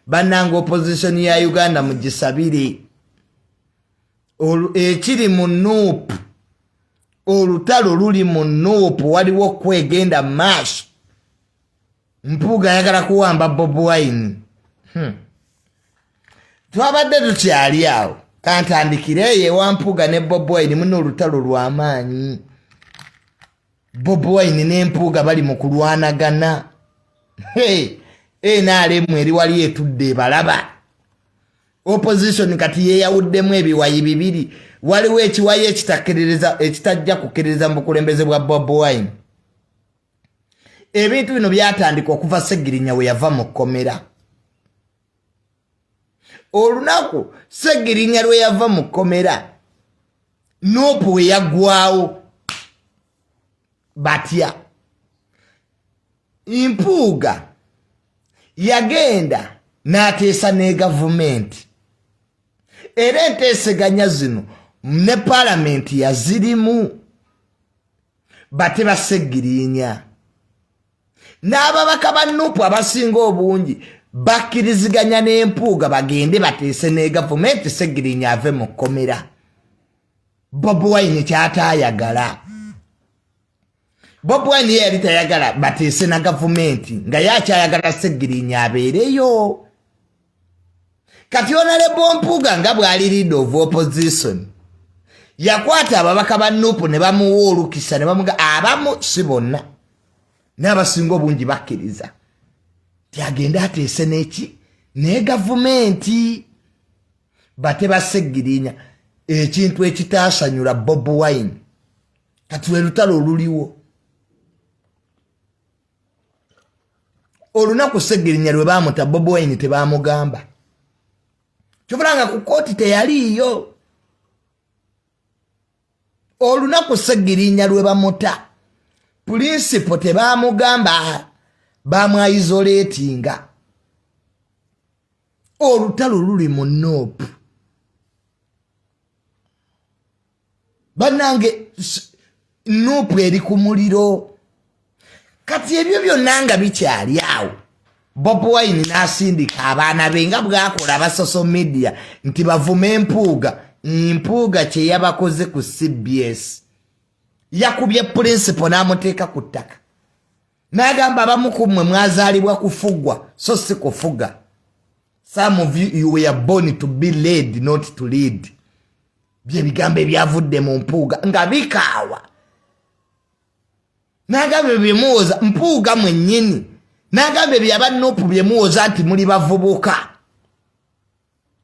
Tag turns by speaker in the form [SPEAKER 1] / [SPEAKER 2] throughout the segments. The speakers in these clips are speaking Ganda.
[SPEAKER 1] bannanga opposition ya Uganda mugisabire ekiri mu Nuupu olutalo luli mu Nuupu waliwo kwegenda maaso Mpuuga ayagala kuwamba Bobi Wine twabadde tukyali awo kantandikire ewa Mpuuga ne Bobi Wine muno olutalo lw'amaanyi Bobi Wine ne Mpuuga bali mu kulwanagana NRM eri wali etudde balaba opposition kati yeyawuddemu ebiwayi bibiri waliwo ekiwayi ekitajja kukkiririza mu bukulembeze bwa Bobi Wine ebintu bino byatandika okuva Ssegirinya we yava mu kkomera olunaku Ssegirinya lwe yava mu kkomera Nuupu we yaggwawo batya Mpuuga yagenda n'ateesa ne gavumenti era enteeseganya zino ne palamenti yazirimu bate ba Ssegirinya n'ababaka ba Nuupu abasinga obungi bakkiriziganya n'Empuuga bagende bateese ne gavumenti Ssegirinya ave mu kkomera Bobi Wine kyataayagala Bobi Wine yali tayagala bateese na gavumenti nga yakyayagala Ssegirinya abeereyo kati Honorable Mpuuga nga bw'ali leader of opposition yakwata ababaka ba Nuupu ne bamuwa olukisa ne bamuga abamu si bonna n'abasinga obungi bakkiriza tyagenda ateese n'eki ne gavumenti bate ba Ssegirinya ekintu ekitaasanyula Bobi Wine kati lwe lutalo oluliwo olunaku Ssegirinya lwe baamuta Bobi Wine tebaamugamba kyobulanga ku kooti teyaliiyo olunaku Ssegirinya lwe bamuta principal tebaamugamba bamwayizoleetinga olutalo luli mu Nuupu bannange Nuupu eri ku muliro kati ebyo byonna nga bikyali awo Bobi Wine n'asindika abaana be nga bw'akola aba social media nti bavume Empuuga kye yabakoze ku CBS yakubye principal n'amuteeka ku ttaka n'agamba abamu ku mmwe mwazaalibwa kufugwa so si kufuga some of you were born to be led not to lead bye bigambo ebyavudde mu Mpuuga nga bikaawa n'agamba byemuwoza Mpuuga mwennyini n'agamba byaba Nuupu byemuwoza nti muli bavubuka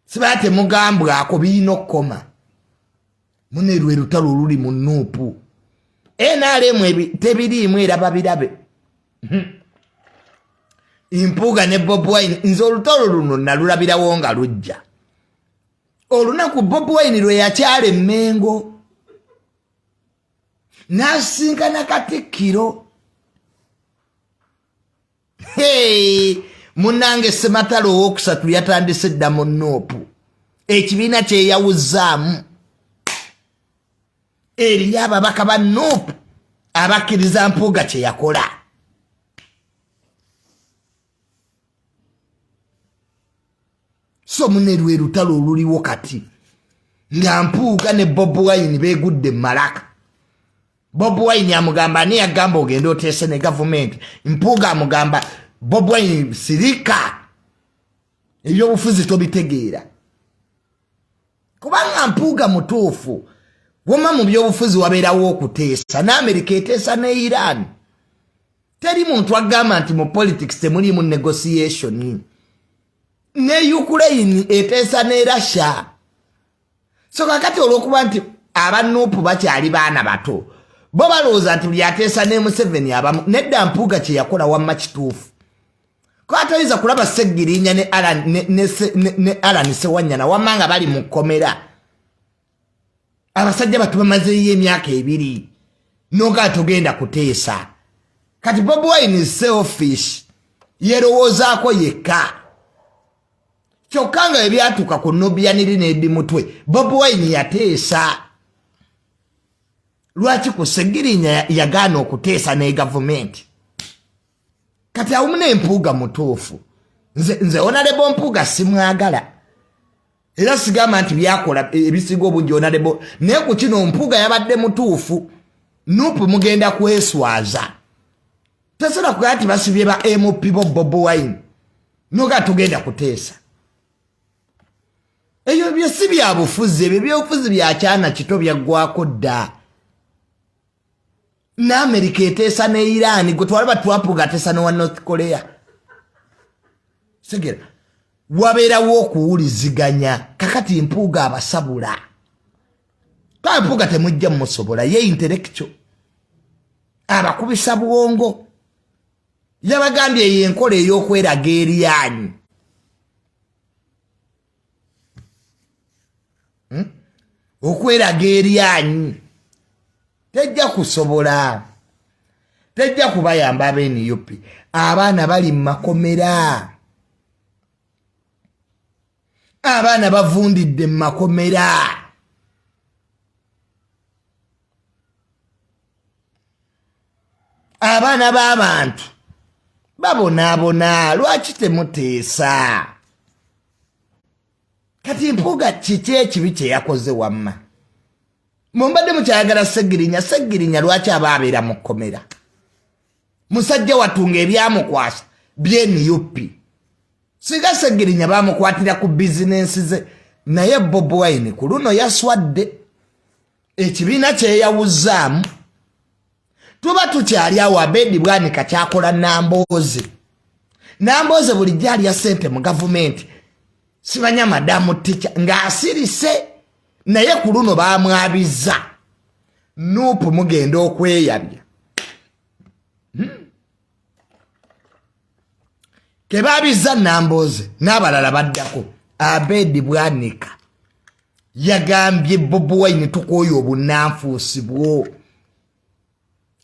[SPEAKER 1] siba temugambwako birina okukoma mune lwe lutalo oluli mu Nuupu NRM tebiriimu era babirabe Mpuuga ne Bobi Wine nze olutalo luno nalulabirawo nga lujja olunaku Bobi Wine lwe yakyala Emmengo n'asinkana Katikkiro munnange Ssematalo owookusatu yatandise dda mu Nuupu ekibiina kyeyawuzzaamu eriyo ababaka ba Nuupu abakkiriza Mpuuga kye yakola so mune lwe lutalo oluliwo kati nga Mpuuga ne Bobi Wine beegudde mu malaka Bobi Wine amugamba ani yagamba ogenda oteese ne gavumenti Mpuuga amugamba Bobi Wine sirika ebyobufuzi tobitegeera kubanga Mpuuga mutuufu woma mu byobufuzi wabeerawo okuteesa n'Amerika eteesa ne Iran teri muntu agamba nti mu politics temulimu negotiation ne Ukraine eteesa ne Russia so kakati olw'okuba nti aba Nuupu bakyali baana bato bo balowooza nti buli ateesa ne Museveni abamu nedda Mpuuga kye yakola wamma kituufu ko atoyinza kulaba Ssegirinya ne Alan Ssewanyana wamma nga bali mu kkomera abasajja batu bamazeeyo emyaka 2 noga togenda kuteesa kati Bobi Wine is selfish yerowoozaako yekka kyokka nga ebyatuuka ku Nubian n'edi mutwe Bobi Wine yateesa lwaki ku Ssegirinya yagaana okuteesa ne gavumenti kati awamu n'Empuuga mutuufu nze Honorable Mpuuga simwagala era sigamba nti byakola ebisigo obungi Honorable naye ku kino Mpuuga yabadde mutuufu Nuupu mugenda kweswaza tesera kugati basibye ba MP bo Bobi Wine noga tugenda kuteesa eyo byesi bya bufuzi ebyobufuzi bya kyana kito byaggwako dda na America eteesa ne Iran gutwala batwapu gatesa no North Korea segera wabeerawo okuwuliziganya kakati Mpuuga abasabula Mpuuga temujja musobola ye intellectual abakubisa bwongo yabagambye yenkola ey'okweraga eryanyi okweraga eryanyi tejja kusobola tejja kubayamba ab'eniyupi abaana bali mu makomera abaana bavundidde mu makomera abaana b'abantu babonaabona lwaki temuteesa kati Mpuuga kiki ekibi kye yakoze wamma mumbadde mukyayagala Ssegirinya lwaki aba abeera mu kkomera musajja watunga ebyamukwasa by'eniyupi singa Ssegirinya bamukwatira ku bizinensi ze naye Bobi Wine ku luno yaswadde ekibiina kyeyawuzzaamu tuba tukyali awo Abedi Bwanika kyakola Nambooze bulijjo alya ssente mu gavumenti simanya madamu tica ng'asirise naye ku luno baamwabizza Nuupu mugenda okweyabya kebaabizza Nambooze n'abalala baddako Abedi Bwanika yagambye Bobi Wine tukooyo obunnanfuusi bwo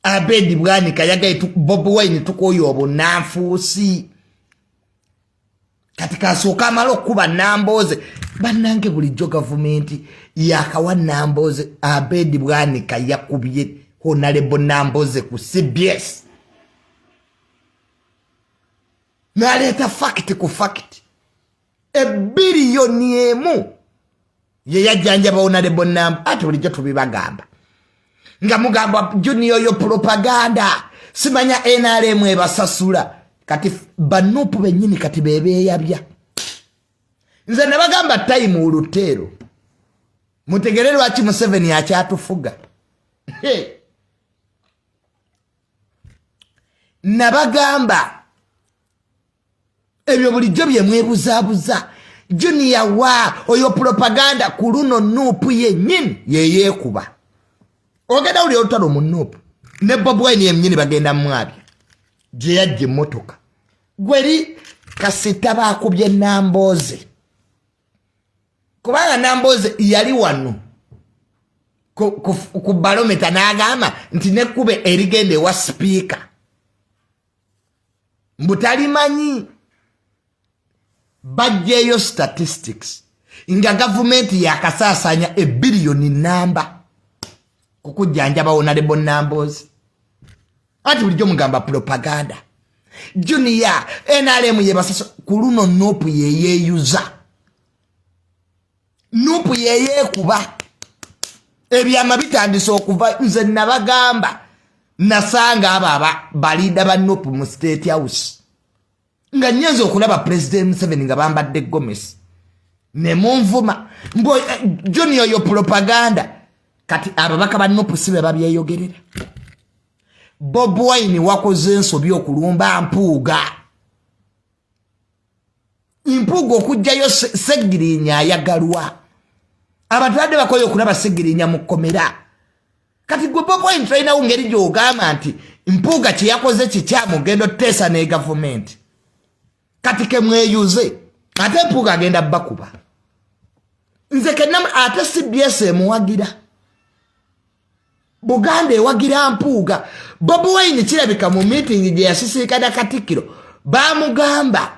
[SPEAKER 1] Abedi Bwanika yagaye Bobi Wine tukooyo obunnanfuusi kati kasooka amala okuba Nambooze bannange bulijjo gavumenti yakawa Nambooze Abedi Bwanika yakubye Honorable Nambooze ku CBS n'aleeta fakiti ku fakiti $1 billion ye yajjanjaba Honorable Nambooze ate bulijjo tubibagamba nga mugamba junior yo propaganda simanya NRM ebasasula kati banupu bennyini kati bebeeyabya nze nabagamba time uluteero mutegere lwaki Museveni akyatufuga nabagamba ebyo bulijjo bye mwebuzaabuza junior wa oyo propaganda ku luno Nuupu yennyini yeyeekuba ogenda uli olutalo mu Nuupu ne Bobi Wine yennyini bagenda mwabya gye yajja emmotoka gweri kasita baakubye Nambooze kubanga Nambooze yali wano ku balometa n'agamba nti nekkube erigenda ewa sipiika mbutalimanyi bajjeeyo statistics nga gavumenti yakasaasanya $1 billion kukujjanjaba Honorable Nambooze ati bulijjo mugamba propaganda junior NRM yebasasa ku luno Nuupu yeyeeyuza Nuupu yeyeekuba Ebyaama bitandise okuva nze nabagamba nasanga aba balida ba Nuupu mu State House nga nyenzo okulaba President Museveni nga bambadde gomesi ne munvuma mbo junior yo propaganda kati ababaka ba Nuupu sibe babyeyogerera Bobi Wine wakoze ensobi okulumba Mpuuga okujjayo Ssegirinya ayagalwa abatadde bakoyo okulaba Ssegirinya mu kkomera kati gwe Bobi Wine tulinawo ngeri gy'ogamba nti Mpuuga kye yakoze kikyamu gendo teesa ne gavumenti kati ke mweyuze ate Mpuuga agenda bakuba nze kenna ate CBS emuwagira Buganda ewagira Mpuuga Bobi Wine kirabika mu meeting gye yasisinkana Katikkiro baamugamba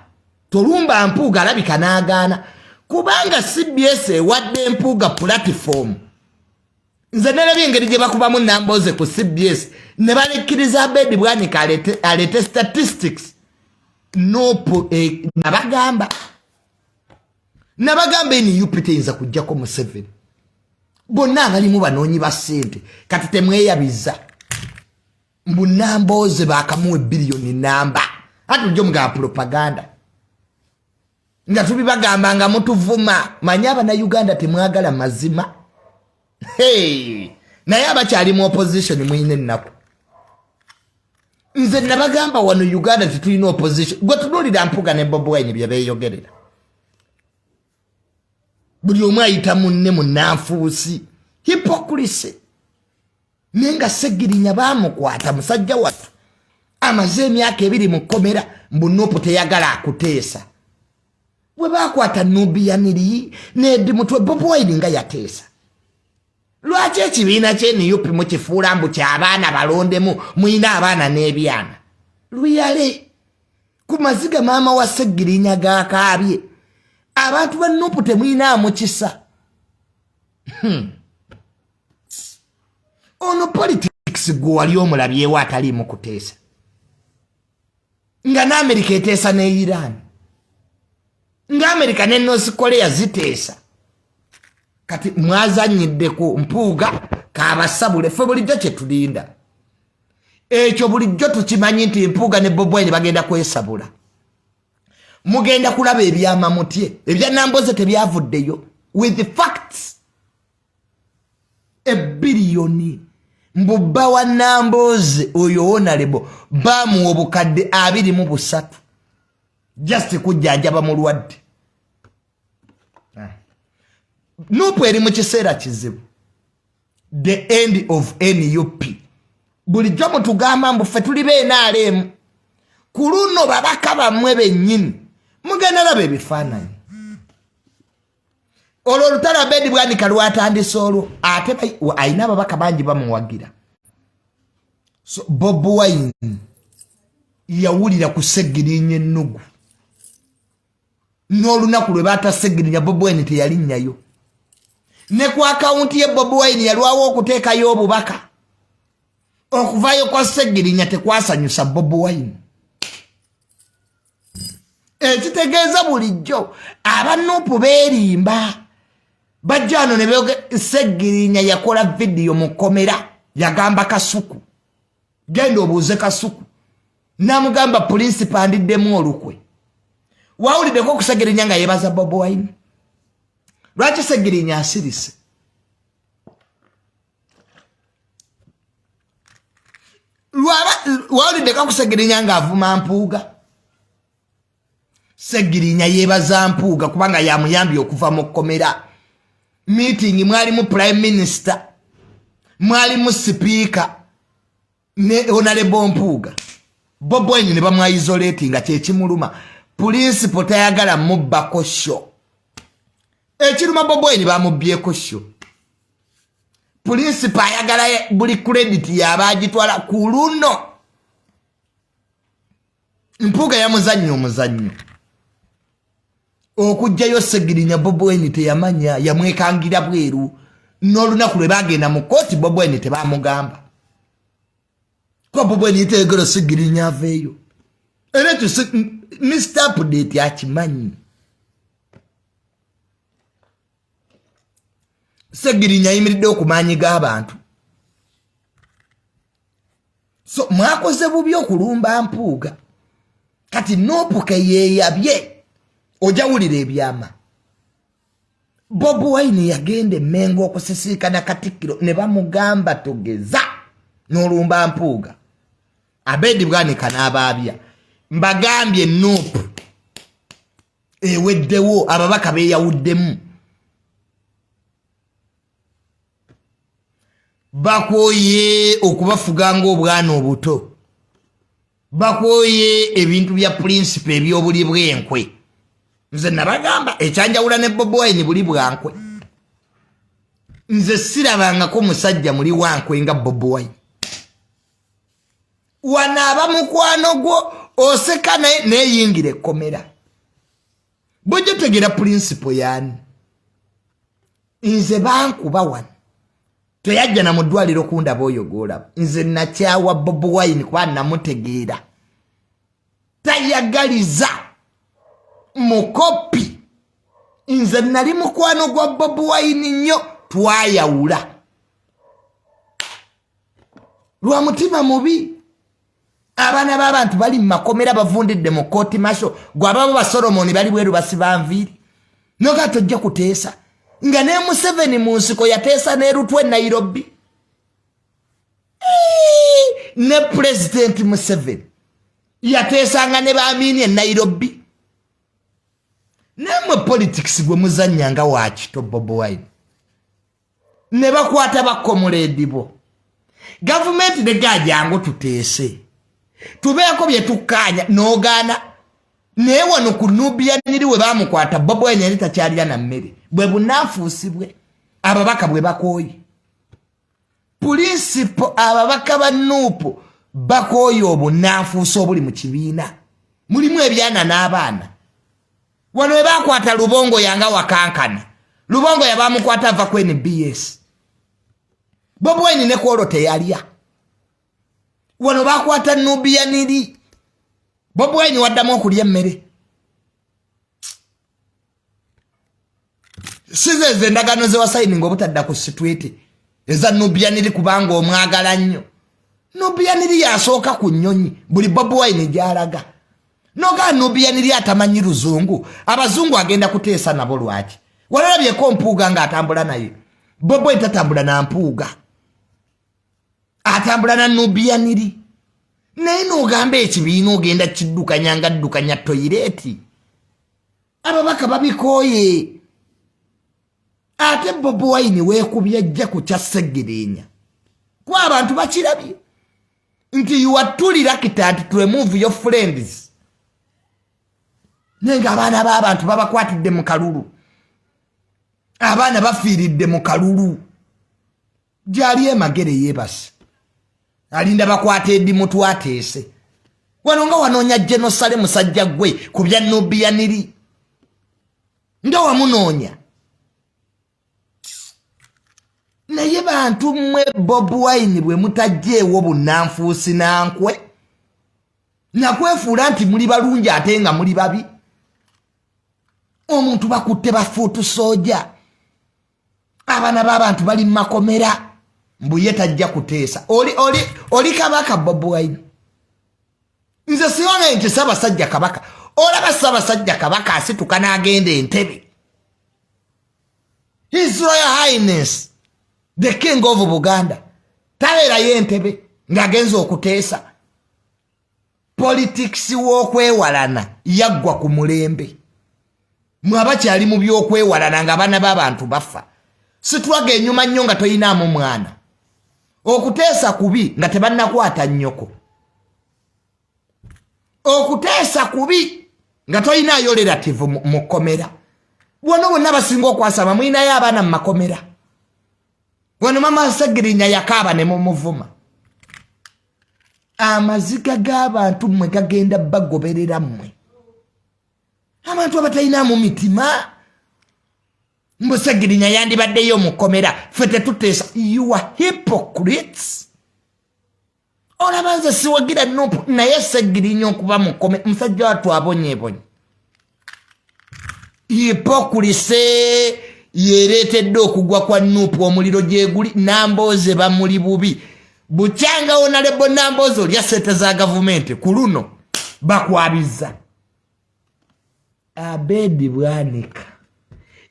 [SPEAKER 1] tolumba Mpuuga alabika n'agaana kubanga CBS ewadde Mpuuga platform nze nerabye engeri gye bakubamu Nambooze ku CBS ne balekkiriza Abedi Bwanika alete statistics nopo nabagamba eni upite inza kujjako Museveni bonna abalimu banoonyi ba ssente kati temweyabiza mbu namboze bakamuwe biliyoni namba ati ujjo mga propaganda nga tubibagamba nga mutuvuma manya abana Uganda temwagala mazima naye abakyali mu opposition mwine ennaku nze nabagamba wano Uganda tetulina opposition gwe tunuulira Mpuuga ne Bobi Wine bye beeyogerera buli omu ayita munne munnanfuusi hypocrisy nenga Ssegirinya baamukwata musajja wattu amaze emyaka 2 mu kkomera mbu Nuupu teyagala akuteesa bwe baakwata Nubiyaniri n'Eddi Mutwe Bobi Wine nga yateesa lwaki ekibiina ky'NUP mukifuula mbu ky'abaana balondemu muyina abaana n'ebyana luyale ku maziga maama wa Ssegirinya gaakaabye abantu ba Nuupu temuyinaamu kisa ono politics gwe wali omulabyewo ataliimu kuteesa nga n'Amerika eteesa ne Iran nga Amerika ne North Korea ziteesa kati mwazanyidde ku Mpuuga kaabasabule ffe bulijjo kye tulinda ekyo bulijjo tukimanyi nti Mpuuga ne Bobi Wine bagenda kwesabula mugenda kulaba Ebyaama mutye ebya Namboze tebyavuddeyo with the facts $1 mbubba wa Namboze oyo Honorable bamuwa obukadde 23 just kujjanjaba mulwadde Nuupu eri mu kiseera kizibu the end of NUP bulijjo mutugamba mbu ffe tuli b'NRM ku luno babaka bammwe bennyini mugenda laba ebifaananyi olwo olutalo Abedi Bwanika lwatandise olwo ate ayina ababaka bangi bamuwagira so Bobi Wine yawulira ku Ssegirinya ennugu n'olunaku lwe baata Ssegirinya Bobi Wine teyalinnyayo ne ku akawunti ye Bobi Wine yalwawo okuteekayo obubaka okuvaayo kwa Ssegirinya tekwasanyusa Bobi Wine ekitegeeza bulijjo aba Nuupu beerimba bajja wano ne beeyoge Ssegirinya yakola vidiyo mu kkomera yagamba Kasuku genda obuuze Kasuku n'amugamba pulinsipa andiddemu olukwe wawuliddeko ku Ssegirinya nga yeebaza Bobi Wine lwaki Ssegirinya asirise wawuliddeko ku Ssegirinya ng'avuma Mpuuga Ssegirinya yeebaza Mpuuga kubanga yamuyambye okuva mu kkomera meeting mwalimu prime minister mwalimu speaker ne Honorable Mpuuga Bobi Wine ne bamwayizolatinga kyekimuluma principal tayagala mubbako sho ekiruma Bobi Wine bamubbyeko sho principal ayagala buli credit yabagitwala ku luno Mpuuga yamuzannyo omuzannyo okujjayo Ssegirinya Bobi Wine teyamanya yamwekangira bweru n'olunaku lwe bagenda mu kooti Bobi Wine tebamugamba ko Bobi Wine yiteegera Ssegirinya aveeyo era Mr. Update akimanyi Ssegirinya ayimiridde okumaanyi g'abantu so mwakoze bubi okulumba Mpuuga kati Nuupu ke yeeyabye ojawulira Ebyaama Bobi Wine yagenda Mengo okusisiikana Katikkiro ne bamugamba togeza n'olumba Mpuuga Abedi Bwanika n'abaabya mbagambye Nuupu eweddewo ababaka beeyawuddemu bakwoye okubafuga ng'obwana obuto bakwoye ebintu bya principal eby'obuli bw'enkwe nze nabagamba ekyanjawula ne Bobi Wine buli bwankwe nze sirabangako musajja muli wankwe nga Bobi Wine wanaaba mukwano gwo oseka naye neeyingira ekkomera bw'ojja tegera principal yaani nze bankuba wano teyajja na mu ddwaliro kundaba oyo gw'olaba nze nakyawa Bobi Wine kuba namutegeera tayagaliza mukopi nze nali mukwano gwa Bobi Wine nnyo twayawula lwa mutima mubi abaana b'abantu bali mu makomera bavundidde mu kooti masho gwababo ba Solomoni bali bweru basiba nviiri noga tojja kuteesa nga ne Museveni mu nsiko yateesa n'erutwe Nairobi ne President Museveni yateesanga ne baamini Nairobi nemwe politics gwe muzannyanga wakito Bobi Wine ne bakwata bakomuledi bo gavumenti ne gajango tuteese tubeeko bye tukkaanya n'ogaana naye wano ku Nubia niriwe baamukwata Bobi Wine yali takyalira na mmere bwe bunaafuusibwe ababaka bwe bakooye principle ababaka ba Nuupu bakooye obunaafuusa obuli mu kibiina mulimu ebyana n'abaana wano we bakwata Lubongo yanga wakankana Lubongo yabamukwata ava ku NBS Bobi Wine ne kwolo teyalya wano bakwata Nubia niri Bobi Wine waddamu okulya emmere sizeze endagano ze wasayininga obutadda ku situiti eza Nubia niri kubanga omwagala nnyo Nubia niri yasooka ku nnyonyi buli Bobi Wine gy'alaga noga Nubia niri atamanyi Luzungu abazungu agenda kuteesa nabo lwaki walalabyeko mpuuga ng'atambula naye Bobi Wine tatambula na mpuuga atambula na Nubia niri naye n'ogamba ekibiina ogenda kiddukanya nga ddukanya toyireeti ababaka babikooye ate Bobi Wine weekubye ajja ku kya Ssegirinya kuba abantu bakirabye nti you are too reluctant to remove your friends nenga abaana b'abantu babakwatidde mu kalulu abaana bafiiridde mu kalulu gyali emagere yeebase alinda bakwata eddimu twateese wano nga wanoonya genosale musajja gwe ku bya Nubia niri nga wamunoonya naye bantu mmwe Bobi Wine bwe mutajjeewo bunnanfuusi nankwe nakwefuula nti muli balungi ate nga muli babi omuntu bakutte bafuutu sooja abaana b'abantu bali mu makomera mbuye tajja kuteesa oli kabaka Bobi Wine nze siona nti Ssaabasajja Kabaka olaba Ssaabasajja Kabaka asituka n'agenda Entebbe His Royal Highness the King of Buganda tabeerayo Entebbe ng'agenza okuteesa politics w'okwewalana yaggwa ku mulembe mwabakyali mu by'okwewalana ng'abaana b'abantu bafa situwaga ennyuma nnyo nga toyinaamu mwana okuteesa kubi nga tebannakwata nnyoko okuteesa kubi nga toyinaayo relative mu kkomera wano bonna basinga okwasama mwinayo abaana mu makomera wano mama Ssegirinya yakaaba ne mumuvuma amaziga g'abantu mmwe gagenda bagoberera mmwe abantu abatalinamu mitima mbu Ssegirinya yandibaddeyo mu kkomera ffe tetuteesa you are hypocrites olaba nze siwagira Nuupu naye Ssegirinya okuba mu kkomera musajja watu abonyeebonye hypocrisy yeereetedde okugwa kwa Nuupu omuliro gye guli Nambooze bamuli bubi bukyanga Honorable Nambooze olya ssente za gavumenti ku luno bakwabizza Abedi Bwanika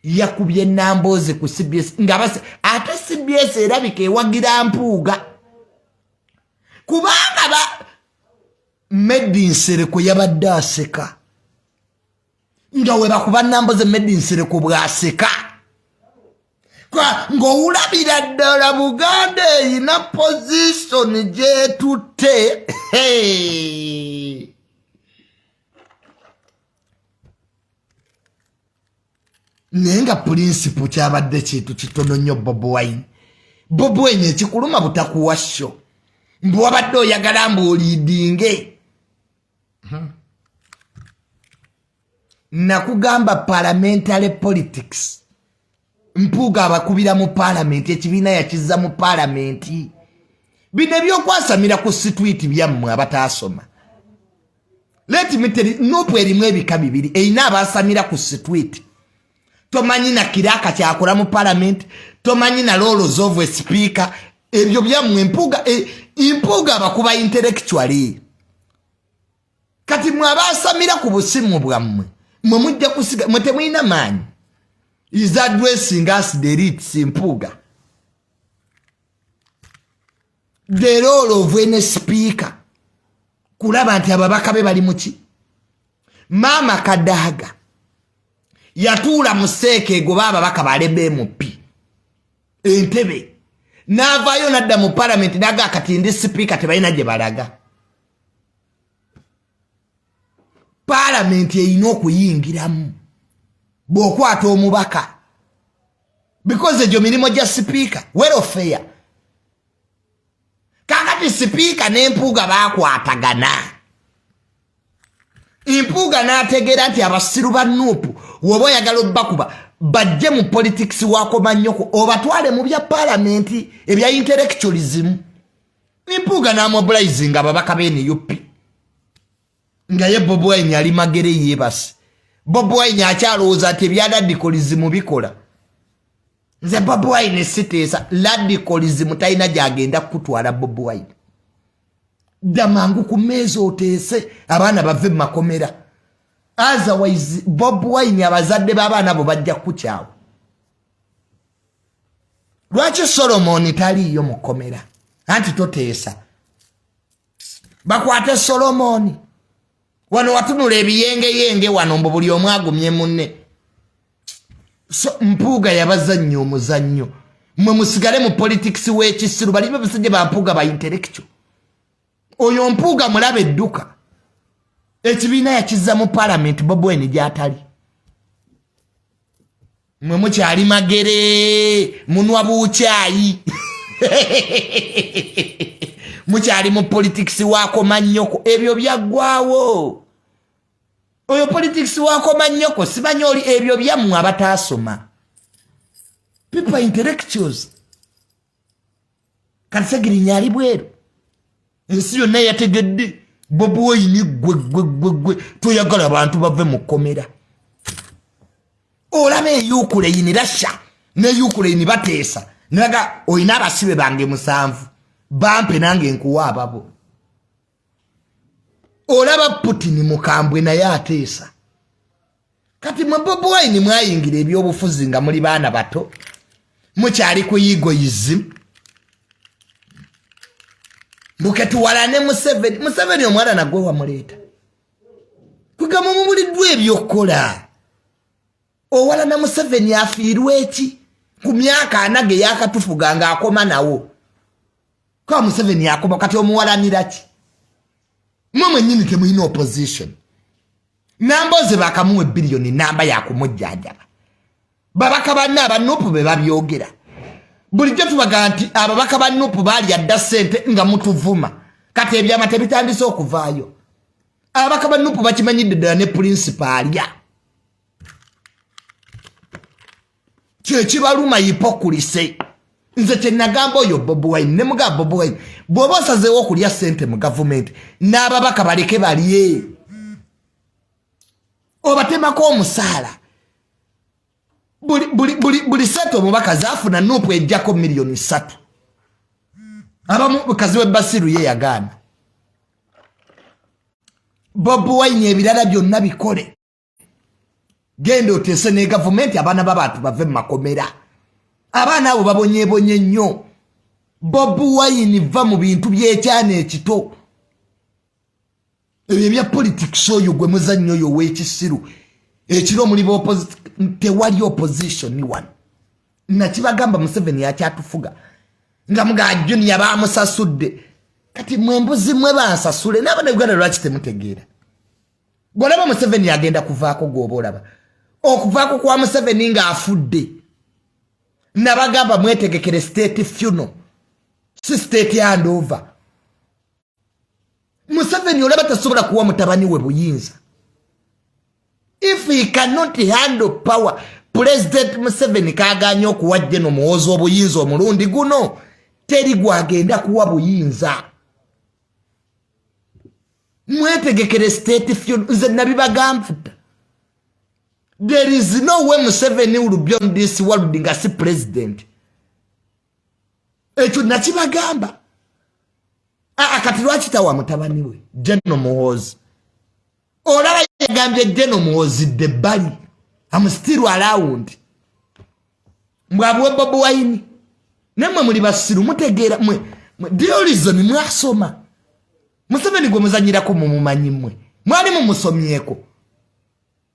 [SPEAKER 1] yakubye Nambooze ku CBS ngabase ate CBS erabika ewagira mpuuga kubanga ba Medinsereko yabadde aseka nga we bakuba Nambooze Medinsereko bwaseka ng'owulabira ddala Buganda eyina position gyetutte naye nga principle kyabadde kintu kitono nnyo Bobi Wine Bobi Wine ekikuluma butakuwa sho mbu wabadde oyagala mbu oliidinge nakugamba parliamentary politics mpuuga abakubira mu parliament ekibiina yakizza mu parliament bino ebyokwasamira ku situiti byammwe abataasoma let me tell you nopu erimu ebika bibiri eyina abasamira ku street tomanyi na kiraka kyakola mu parliament tomanyi na roles of a speaker ebyo byammwe impuga bakuba intellectually kati mwabasamira ku busimu bwammwe mwe mujja kusiga mwe temwina maanyi is addressing us the elites impuga the role of any speaker kulaba nti ababaka be bali muki mama Kadaga yatuula museeke go bababaka balebe mupi entebe navayo nadda mu parliament naga kati ndi speaker tebalina gye balaga parliament eyina okuyingiramu bw'okwata omubaka because egyo mirimu gya speaker welfare kakati speaker n'empuuga baakwatagana impuuga n'ategeera nti abasiru ba nuupu woba oyagala obbakuba bajje mu politics wakoma nnyoko obatwale mu bya parliament ebya intellectualism impuuga n'amobilizing ababaka b'NUP nga ye Bobi Wine ali magere yeebase Bobi Wine akyalowooza nti ebya radicalism bikola nze Bobi Wine siteesa radicalism talina gyagenda kutwala Bobi Wine damangu ku meezi oteese abaana bave mu makomera otherwise Bobi Wine abazadde b'abaana bo bajja kukyawa lwaki Solomon taliiyo mu komera anti toteesa bakwate Solomon wano watunula ebiyengeyenge wano mbu buli omu agumye munne so mpuuga yabazannyo omuzannyo mwe musigale mu politics w'ekisiru bali babasajja ba mpuuga ba intellectual oyo mpuuga mulaba edduka ekibiina yakizza mu parliament Bobi Wine gy'atali mwe mukyali magere munwa buukyayi mukyali mu politics wakoma nnyoko ebyo byaggwawo oyo politics wakoma nnyoko simanyi oli ebyo byammwe abataasoma people intellectuals kati Ssegirinya ali bweru ensi yonna yategedde Bobi Wine gwe toyagala abantu bave mu kkomera olaba Ukraine Russia ne Ukraine bateesa naga oyina abasibe bange 7 bampe nange nkuwa ababo olaba Putin mukambwe naye ateesa kati mwe Bobi Wine mwayingira ebyobufuzi nga muli baana bato mukyali ku egoism muketuwalane Museveni omwana nagwe wamuleeta kugamba mubuliddwa ebyokukola owalana Museveni afiirwa eki ku myaka 4 ge yakatufuga nga akoma nawo kwa Museveni akoma kati omuwalanira ki mwe nyini temuyina opposition namboze bakamuwe billion namba yakumujjajaba babaka banna abanupu be babyogera bulijjo tubaga nti ababaka bannupu baali adda ssente nga mutuvuma kati Ebyaama tebitandise okuvaayo ababaka bannupu bakimanyidde ddala ne principal ya kyekibaluma hipokulise nze kyenagamba oyo Bobi Wine ne muga Bobi Wine bw'oba osazeewo okulya ssente mu gavumenti n'ababaka baleke balye obatemako omusaala buli sente omubaka zaafuna nuupu ejjako miliyoni 3 abamu mukazi we Basiru ye yagaana Bobi Wine ebirala byonna bikole genda oteese ne gavumenti abaana b'abantu bave mu makomera abaana abo babonyeebonye nnyo Bobi Wine va mu bintu by'ekyana ekito ebyo bya politics oyo gwe muzannyo oyo w'ekisiru ekiro muli tewali opposition ni one nakibagamba Museveni yakyatufuga nga muga Junior bamusasudde kati mwembuzi mwe bansasule n'abannayuganda lwaki temutegeera golaba Museveni agenda kuvaako gwobolaba okuvaako kwa Museveni nga afudde nabagamba mwetegekere state funeral si state handover Museveni olaba tasobola kuwa mutabani we buyinza if he cannot handle power President Museveni kaganya okuwa General Muhoozi obuyinza omulundi guno teri gwagenda kuwa buyinza mwetegekere state funeral nze nabibagamba. There is no way Museveni will be on this world nga si president. Ekyo nakibagamba. Kati lwaki tawa mutabani we General Muhoozi. Olaba yagambye General Muhoozi Debali. I'm still around. Mwabwe Bobi Wine. Nemwe muli basiru mutegeera mwe. The reason mwasoma. Museveni gwe muzanyirako mumumanyi mwe. Mwali mumusomyeko.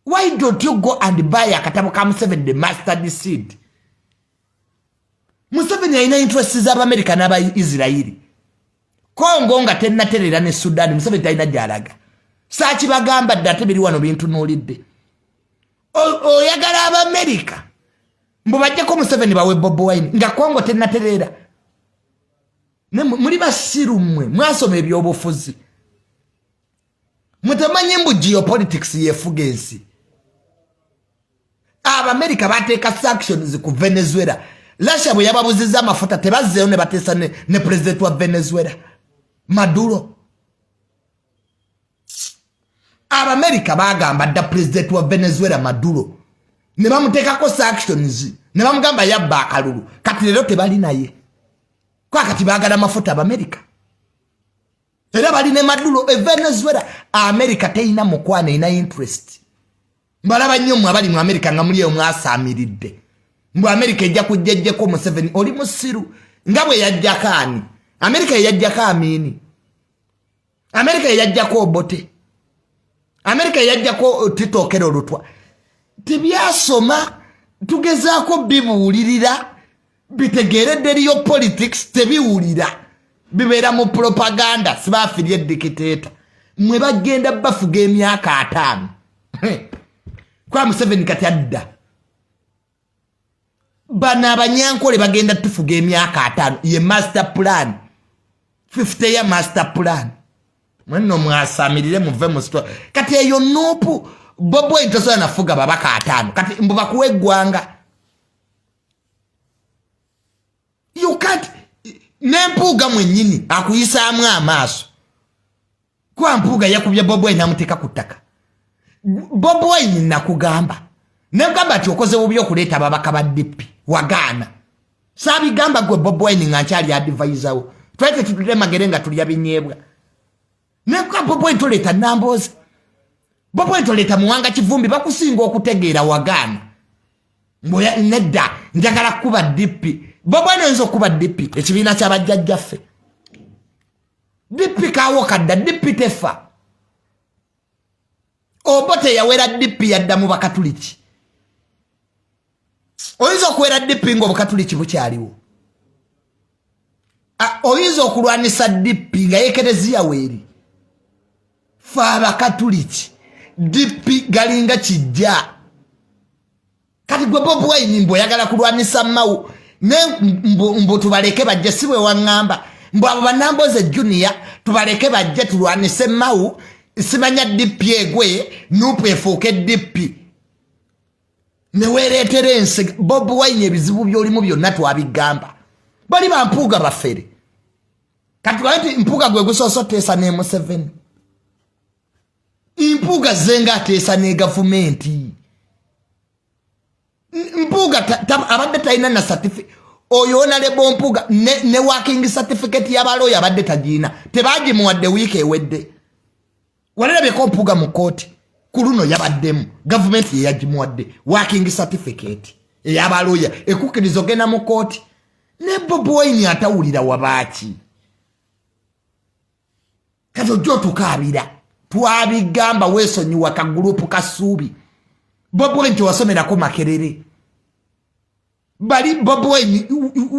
[SPEAKER 1] Why don't you go and buy a katabu ka Museveni the mustard seed? Museveni aina interest za America n'aba Israeli. Kongo nga tennaterera ne Sudan Museveni taina jalaga. Sachi bagamba ddate biri wano bintu nolidde. Oyagala aba America. Mbo bajje ko Museveni bawe Bobi Wine nga Kongo tennaterera. Ne muri basiru mmwe mwasoma ebyobufuzi. Mutamanye mbu geopolitics yefugensi. Aba America bateka sanctions ku Venezuela. Russia bwe yababuziza amafuta tebazzeyo ne batesa ne president wa Venezuela Maduro. Aba America bagamba da president wa Venezuela Maduro ne bamutekako sanctions ne bamugamba yabba akalulu kati lero tebali naye kwa kati bagala amafuta aba America. Era bali ne Maduro Venezuela America teina mukwane ina interest. Mbalaba nnyo mwabali mu America nga muli omwasamiridde. Mbu America ejja kujjejje ko Museveni oli musiru nga bwe yajja kaani. America yajja kaamini. America yajja ko Obote. America yajja ko Titokero Lutwa. Tebyasoma tugezaako bibuulirira bitegeeredde liyo politics tebiwulira. Bibeera mu propaganda sibaafirye dictator. Mwe bagenda bafuga emyaka 5. Kwa Museveni kati adda. Bana abanyankole bagenda tufuga emyaka 5 ye master plan. 50 year master plan. Mwenno mwasamirire muve mu store. Kati eyo nopu Bobi Wine tosobola nafuga babaka 5. Kati mbu bakuwe eggwanga. You can't nempuga mwennyini akuyisaamu amaaso. Kwa mpuga yakubye Bobi Wine amuteeka ku ttaka. Bobi Wine nakugamba. Negamba ati okoze bubi okuleeta babaka ba DP wagaana. Saabigamba gwe Bobi Wine nga nkyali advisor wo. Twete tutule magere nga tulya binyeebwa. Nekwa Bobi Wine toleeta Nambooze. Bobi Wine toleeta Muwanga Kivumbi bakusinga okutegeera wagaana. Mboya nedda njagala kuba DP. Bobi Wine nzo kuba DP ekibiina ky'abajjajjaffe. DP kawo kadda DP tefa. Obote yawera DP yadda mu bakatuliki. Oyinza okuwera DP ngo bakatuliki bukyaliwo. Oyinza okulwanisa DP nga yekereziya weeri. Fa bakatuliki. DP galinga kijja. Kati gwe Bobi Wine mbo yagala kulwanisa Mau. Ne mbo tubaleke bajje siwe wangamba. Mbo abo Nambooze Junior tubaleke bajje tulwanise Mau. Simanya DP egwe nupu efuuke DP. Newereetere ensi Bobi Wine ebizibu byolimu byonna twabigamba. Bali bampuuga bafere. Kati lwati mpuuga gwe gusooso teesa ne Museveni. Impuuga zenga ateesa ne gavumenti. Mpuuga abadde talina na certificate. Oyo Honorable Mpuuga ne working certificate y'abalooya abadde tagiina. Tebaagimuwadde wiiki ewedde. Walera ko Mpuuga mu kooti kuluno yabaddemu government ye yagimuwadde working certificate ey'abalooya ekukkiriza ogenda mu kooti ne Bobi Wine atawulira wabaaki. Kati ojja tukaabira twabigamba weesonyiwa ka gurupu Kasuubi. Bobi Wine tewasomerako Makerere. Bali Bobi Wine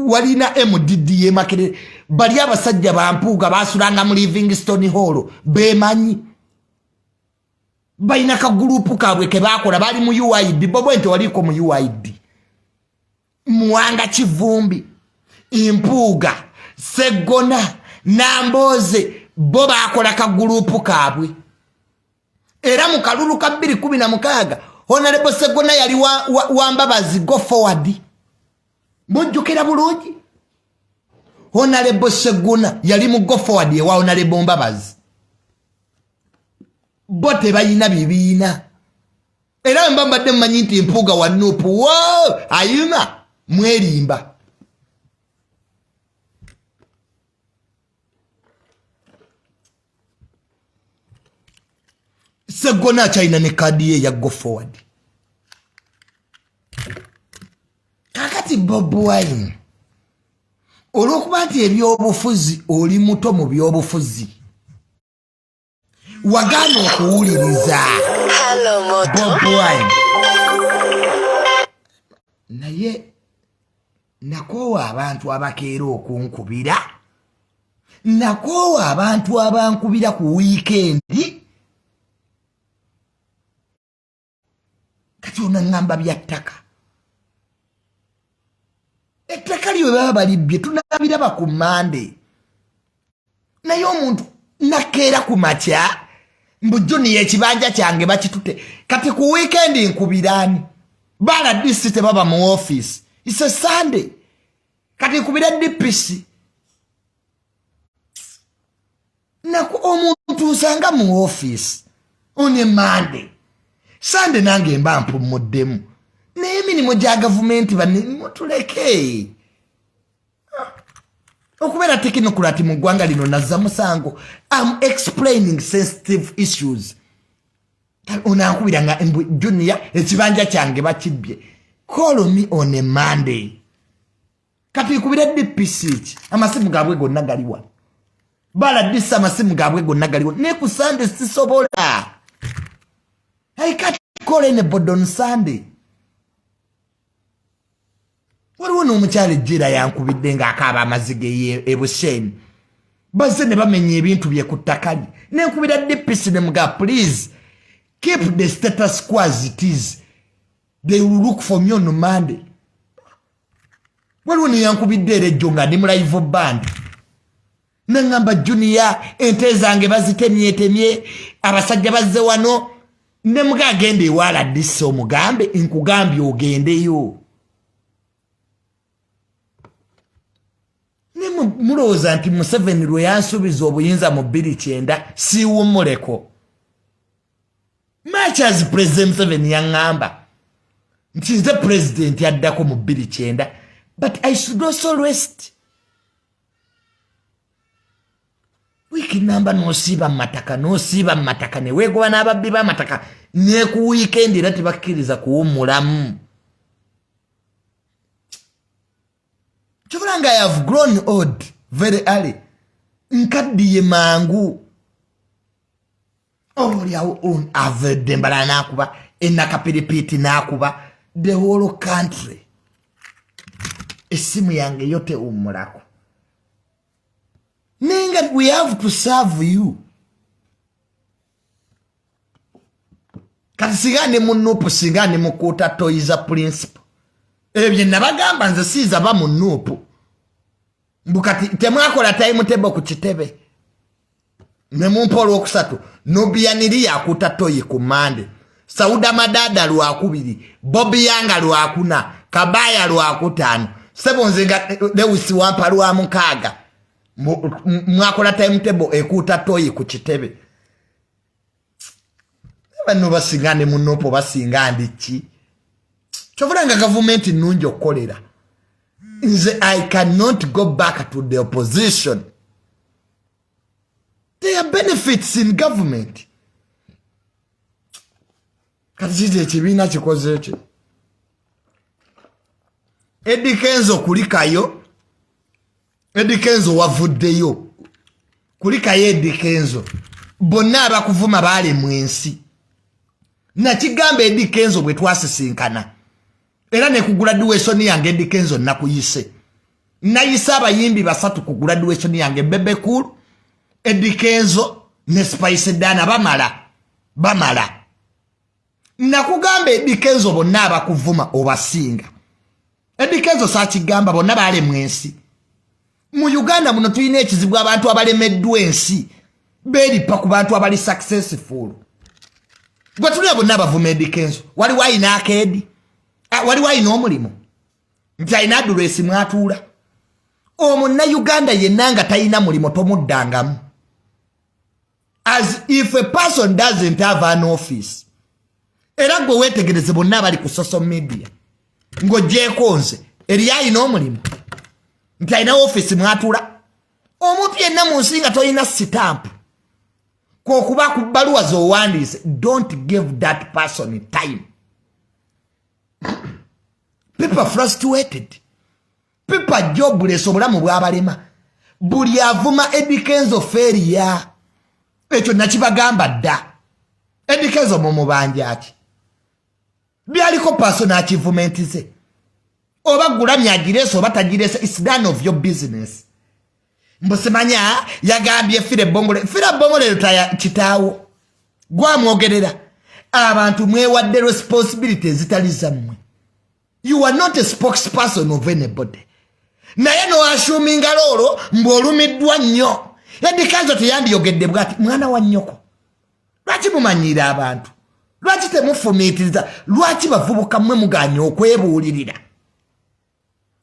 [SPEAKER 1] walina MDD Makerere. Bali abasajja ba Mpuuga basulanga mu Livingstone Hall bemanyi. Baina ka gurupu kabwe ke bakola bali mu UID. Bobi Wine waliko mu UID. Muwanga Kivumbi, Impuuga, Segona, Nambooze bo bakola ka gurupu kabwe. Era mu kalulu ka 2016 Honorable Segona yali wambabazi go forward. Mujjukira bulungi. Honorable Segona yali mu go forward wa Honorable Mbabazi. bo tebalina bibiina era mbambadde mmanyi nti empuuga wa Nuupu wo ayima mwerimba Sseggona China ne kadi ye ya go forward kakati Bob Wine olwokuba nti ebyobufuzi oli muto mu byobufuzi wagaana okuwuliriza Bob Wine naye nakoowa abantu abakeera okunkubira nakoowa abantu abankubira ku wiikendi kati onaŋŋamba bya ttaka ettaka lyo baba balibbye tunabiraba ku Mande naye omuntu nakeera ku makya mbu Junior ekibanja kyange bakitute kati ku weekend nkubirani bala disi tebaba mu office it's a Sunday kati nkubira DPC naku omuntu usanga mu office on a Monday Sunday nange mba mpumuddemu naye emirimu gya gavumenti mutuleke okubeera tekinokrati mu ggwanga lino nazza musango I'm explaining sensitive issues onankubira nga Junior ekibanja kyange bakibbye call me on a Monday kati nkubira DPC ki amasimu gaabwe gonna galiwa bala disi amasimu gaabwe gonna galiwa ne ku Sunday sisobola I can't call anybody on Sunday waliwo n'omukyala ejjira yankubidde ng'akaaba amazige ebusheni bazze ne bamenya ebintu bye ku ttaka lye nenkubira DPC ne muga please keep the status quo as it is they will look for me on Monday waliwo ne yankubidde era ejjo nga ndi mu live band neŋŋamba Junior ente zange bazitemyetemye abasajja bazze wano ne muga agenda ewaala disi omugambe nkugambye ogendeyo mulowooza nti Museveni lwe yansuubiza obuyinza mu 2009 siwummuleko much as President Museveni yaŋŋamba nti nze president addako mu 2009 but I should also rest wiiki namba n'osiiba mu mataka ne weegoba n'ababbi b'amataka ne ku wiikendi era tebakkiriza kuwummulamu Chobulanga I have grown old very early. Nkaddiye mangu. Olyawo avede mbala nakuba enakapiripiti nakuba the whole country. Esimu yange yote umulako. Ninga we have to serve you. Kati sigane munupu sigane mukota toiza principle. Ebye nabagamba nze siza ba munupu. Mbukati temwakola time table ku kitebe. Ne mumpolo okusatu nobiyaniri yakuta toyi ku Mande. Sauda Madada lwakubiri, Bobby Yanga lwakuna, Kabaya lwakutano. Sebonze nga Lewis Wampa lwa mukaga. Mwakola time table ekuta toyi ku kitebe. Bano basingane munupu basinga ndiki. Chovulanga government nungi okukolera. Nze I cannot go back to the opposition. There are benefits in government. Kati ekibiina kikoze eki. Eddie Kenzo kulikayo. Eddie Kenzo wavuddeyo. Kulikayo Eddie Kenzo. Bonna abakuvuma baali mu ensi. Nakigamba Eddie Kenzo bwe twasisinkana. Era ne ku graduation yange Eddie Kenzo nakuyise. Nayise abayimbi basatu ku graduation yange Bebe Cool, Eddie Kenzo ne Spice Dana bamala. Nakugamba Eddie Kenzo bonna abakuvuma obasinga. Eddie Kenzo saakigamba bonna baale mu ensi. Mu Uganda muno tulina ekizibu abantu abalemeddwa ensi. Beeripa ku bantu abali successful. Gwe tulina bonna abavuma Eddie Kenzo. Waliwo ayina akeedi. Waliwo ayina omulimu. Nti ayina adulesi mwatuula. Omuna Uganda yenna nga talina mulimo tomuddangamu. as if a person doesn't have an office. Era gwe wetegereze bonna bali ku social media. Ng'oggyeko nze eri alina omulimu nti alina office mwatula. Omuntu yenna mu nsi nga tolina sitampu kw'okuba ku bbaluwa z'owandiise, don't give that person time. People are frustrated. People are jobless obulamu bw'abalema. Buli avuma Eddy Kenzo Feria. Ekyo nakibagamba dda. Eddy Kenzo mumubanja ki? Byaliko personal achievement ze. Oba gulamya agirese oba tagirese, it's none of your business. Mbusemanya yagambye Fire Bongole lutaya kitaawo. Gwamwogerera. Abantu mwewadde responsibilities zitali zammwe. You are not a spokesperson of anybody. Naye no assuminga lolo mbolumiddwa nnyo. Eddy Kenzo teyandiyogedde bwati mwana wa nnyoko. Lwaki mumanyira abantu? Lwaki temufumiitiriza? Lwaki bavubuka mmwe muganya okwebuulirira?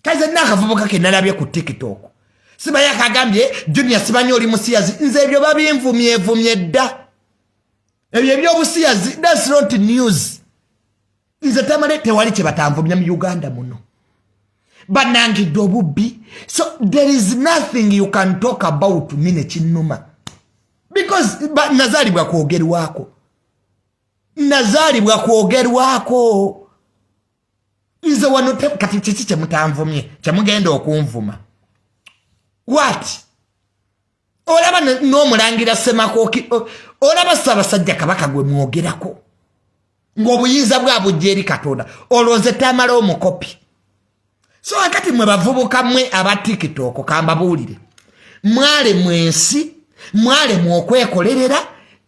[SPEAKER 1] Kaize nakavubuka ke nalabye ku TikTok. Sibaye akagambye Junior Sibanyi oli musiyazi. Nze ebyo babinvumye dda. Ebyo ebyobusiyazi, that's not news. Nze Tamale tewali kye batanvumya mu Uganda muno. Banangidde obubbi. So there is nothing you can talk about me ne kinnuma. Because nazaalibwa kwogerwako. Nazaalibwa kwogerwako. Nze wano kati kiki kye mutanvumye kye mugenda okunvuma. What? Olaba n'omulangira Semakoki, olaba Ssaabasajja Kabaka gwe mwogerako. Ng'obuyinza bwabwe bujja eri Katonda. Olwo nze Tamale omukopi. So akati mwe bavubuka mmwe aba TikTok kambabuulire. Mwale mwensi, mwale mwokwekolerera,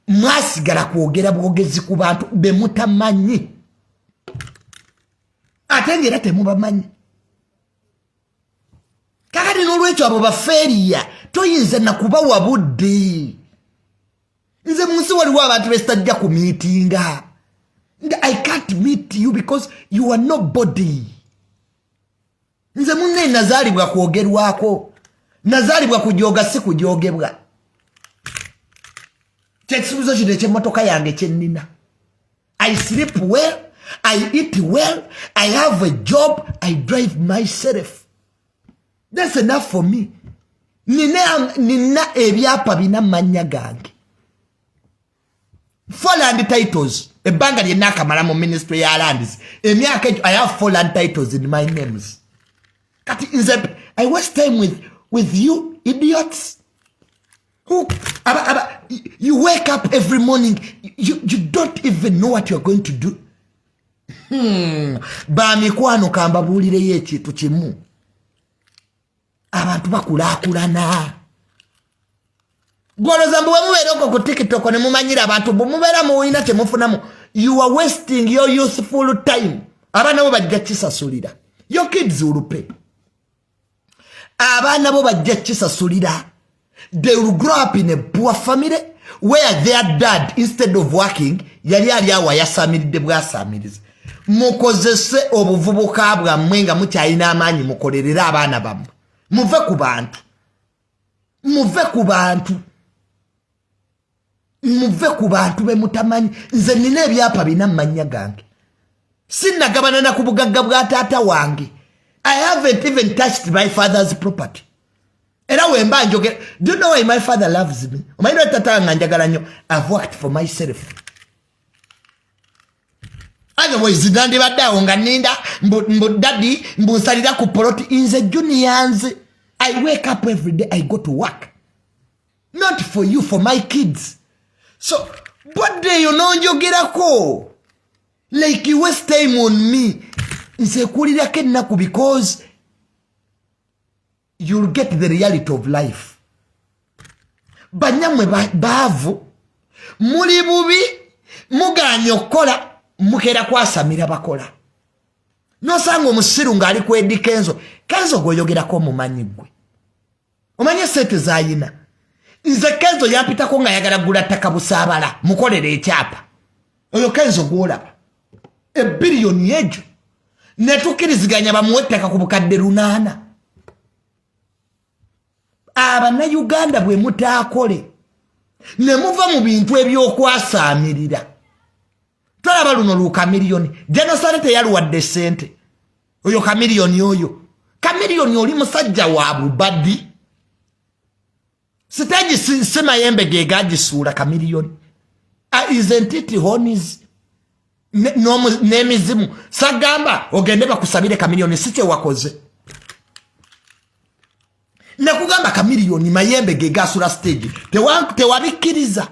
[SPEAKER 1] mwasigala kwogera bwogezi ku bantu be mutamanyi. Ate ng'era temubamanyi. Kakati n'olwekyo abo bafeeriya toyinza na kubawa budde. Nze mu nsi waliwo abantu bestajja ku miitinga. I can't meet you because you are nobody. Nze munne nazaalibwa kwogerwako. Nazaalibwa kujooga si kujoogebwa. Kyekisuubizo kino eky'emmotoka yange kye nnina. I sleep well, I eat well, I have a job, I drive myself. That's enough for me. Nina ebyapa bina mannya gange. 4 land titles. Ebbanga lyonna akamala mu ministry ya lands. Emyaka egyo I have 4 land titles in my names. Kati nze I waste time with you idiots. Who you wake up every morning, you don't even know what you're going to do. Bamikwano kambabuulireyo ekintu kimu. Abantu bakulaakulana. Gwoloza mbu wemubeereko ku TikTok ne mumanyira abantu bumubeera muwina kye mufunamu. You are wasting your useful time. Abaana bo bajja kisasulira. Your kids will pay. Abaana bo bajja kisasulira. They will grow up in a poor family where their dad, instead of working, yali awo yasamiridde bwasamiriza. Mukozese obuvubuka bwammwe nga mukyalina amaanyi mukolerera abaana bammwe. Muve ku bantu. Muve ku bantu. Muve ku bantu be mutamanyi. Nze nina ebyapa bina mannya gange. Sinnagabana na ku bugagga bwa taata wange. I haven't even touched my father's property. Era wemba njogera. Do you know why my father loves me? Omanyi taata wange njagala nnyo. I've worked for myself. Otherwise nandibadde awo nga nninda mbu daddy mbu nsalira ku poloti. Nze Junior nze. I wake up every day, I go to work. Not for you, for my kids. So, what day you know njogerako? Like you waste time on me. Nse kulira kennaku because you'll get the reality of life. Banyamwe baavu. Muli bubi. Muganya okukola. Mukera kwasamira bakola. Nosanga omusiru ng'ali ku Eddy Kenzo. Kenzo gwoyogerako omumanyi gwe. Omanye sente zayina. Nze Kenzo yampitako nga yagala gula ttaka Busaabala. Mukolere ekyapa. Oyo Kenzo gwolaba. $1 billion egyo. Netukkiriziganya bamuwe ettaka ku bukadde 8. Abannayuganda bwe mutaakole. ne muva mu bintu eby'okwasaamirira. Tolaba luno lukamiliyoni Genocide teyaluwadde ssente oyo kamiliyoni oyo kamiliyoni oli musajja wa bubadi stage Semayembe gegagisuula kamiliyoni isn't it honis n'emizimu sagamba ogende bakusabire kamiliyoni si kye wakoze nakugamba kamiliyoni Mayembe gegasula stage tewabikkiriza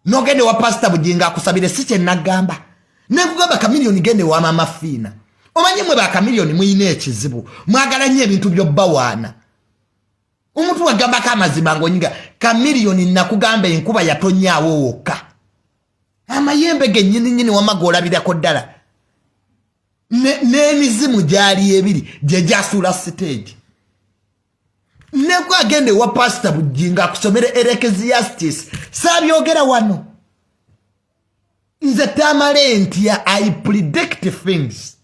[SPEAKER 1] nogende wa pastor Bujinga akusabire si kye nagamba nekugamba kamiliyoni gende wa mama Fina omanyi mwe ba kamiliyoni muyina ekizibu mwagala nnyo ebintu by'obbawaana omuntu wagamba kamazima ng'onyiga kamiliyoni nakugamba enkuba yatonyaawo wokka Amayembe gennyini wamagolabirako ddala n'emizimu gyali ebiri gye gyasuula stage neko agende wa pastor Bujinga akusomere Ecclesiastes sabyogera wano nze Tamale ntya I predict things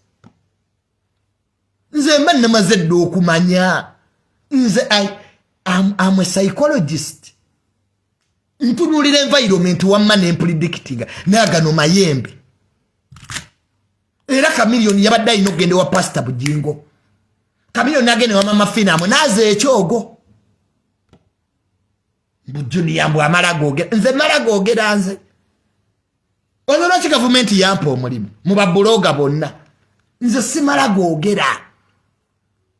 [SPEAKER 1] nze mba namaze dda okumanya nze I'm a psychologist ntunulira environment wamma nempredictinga nagano Mayembe era kamiliyoni yabadde ayina okugende wa pastor Bujingo kamiliyoni nagende wa mama Fina amwe naze ekyogo bujuni yambu amala googera nze mala googera nze ono lwaki gavumenti yampa omulimu mu babuloga bonna nze simala googera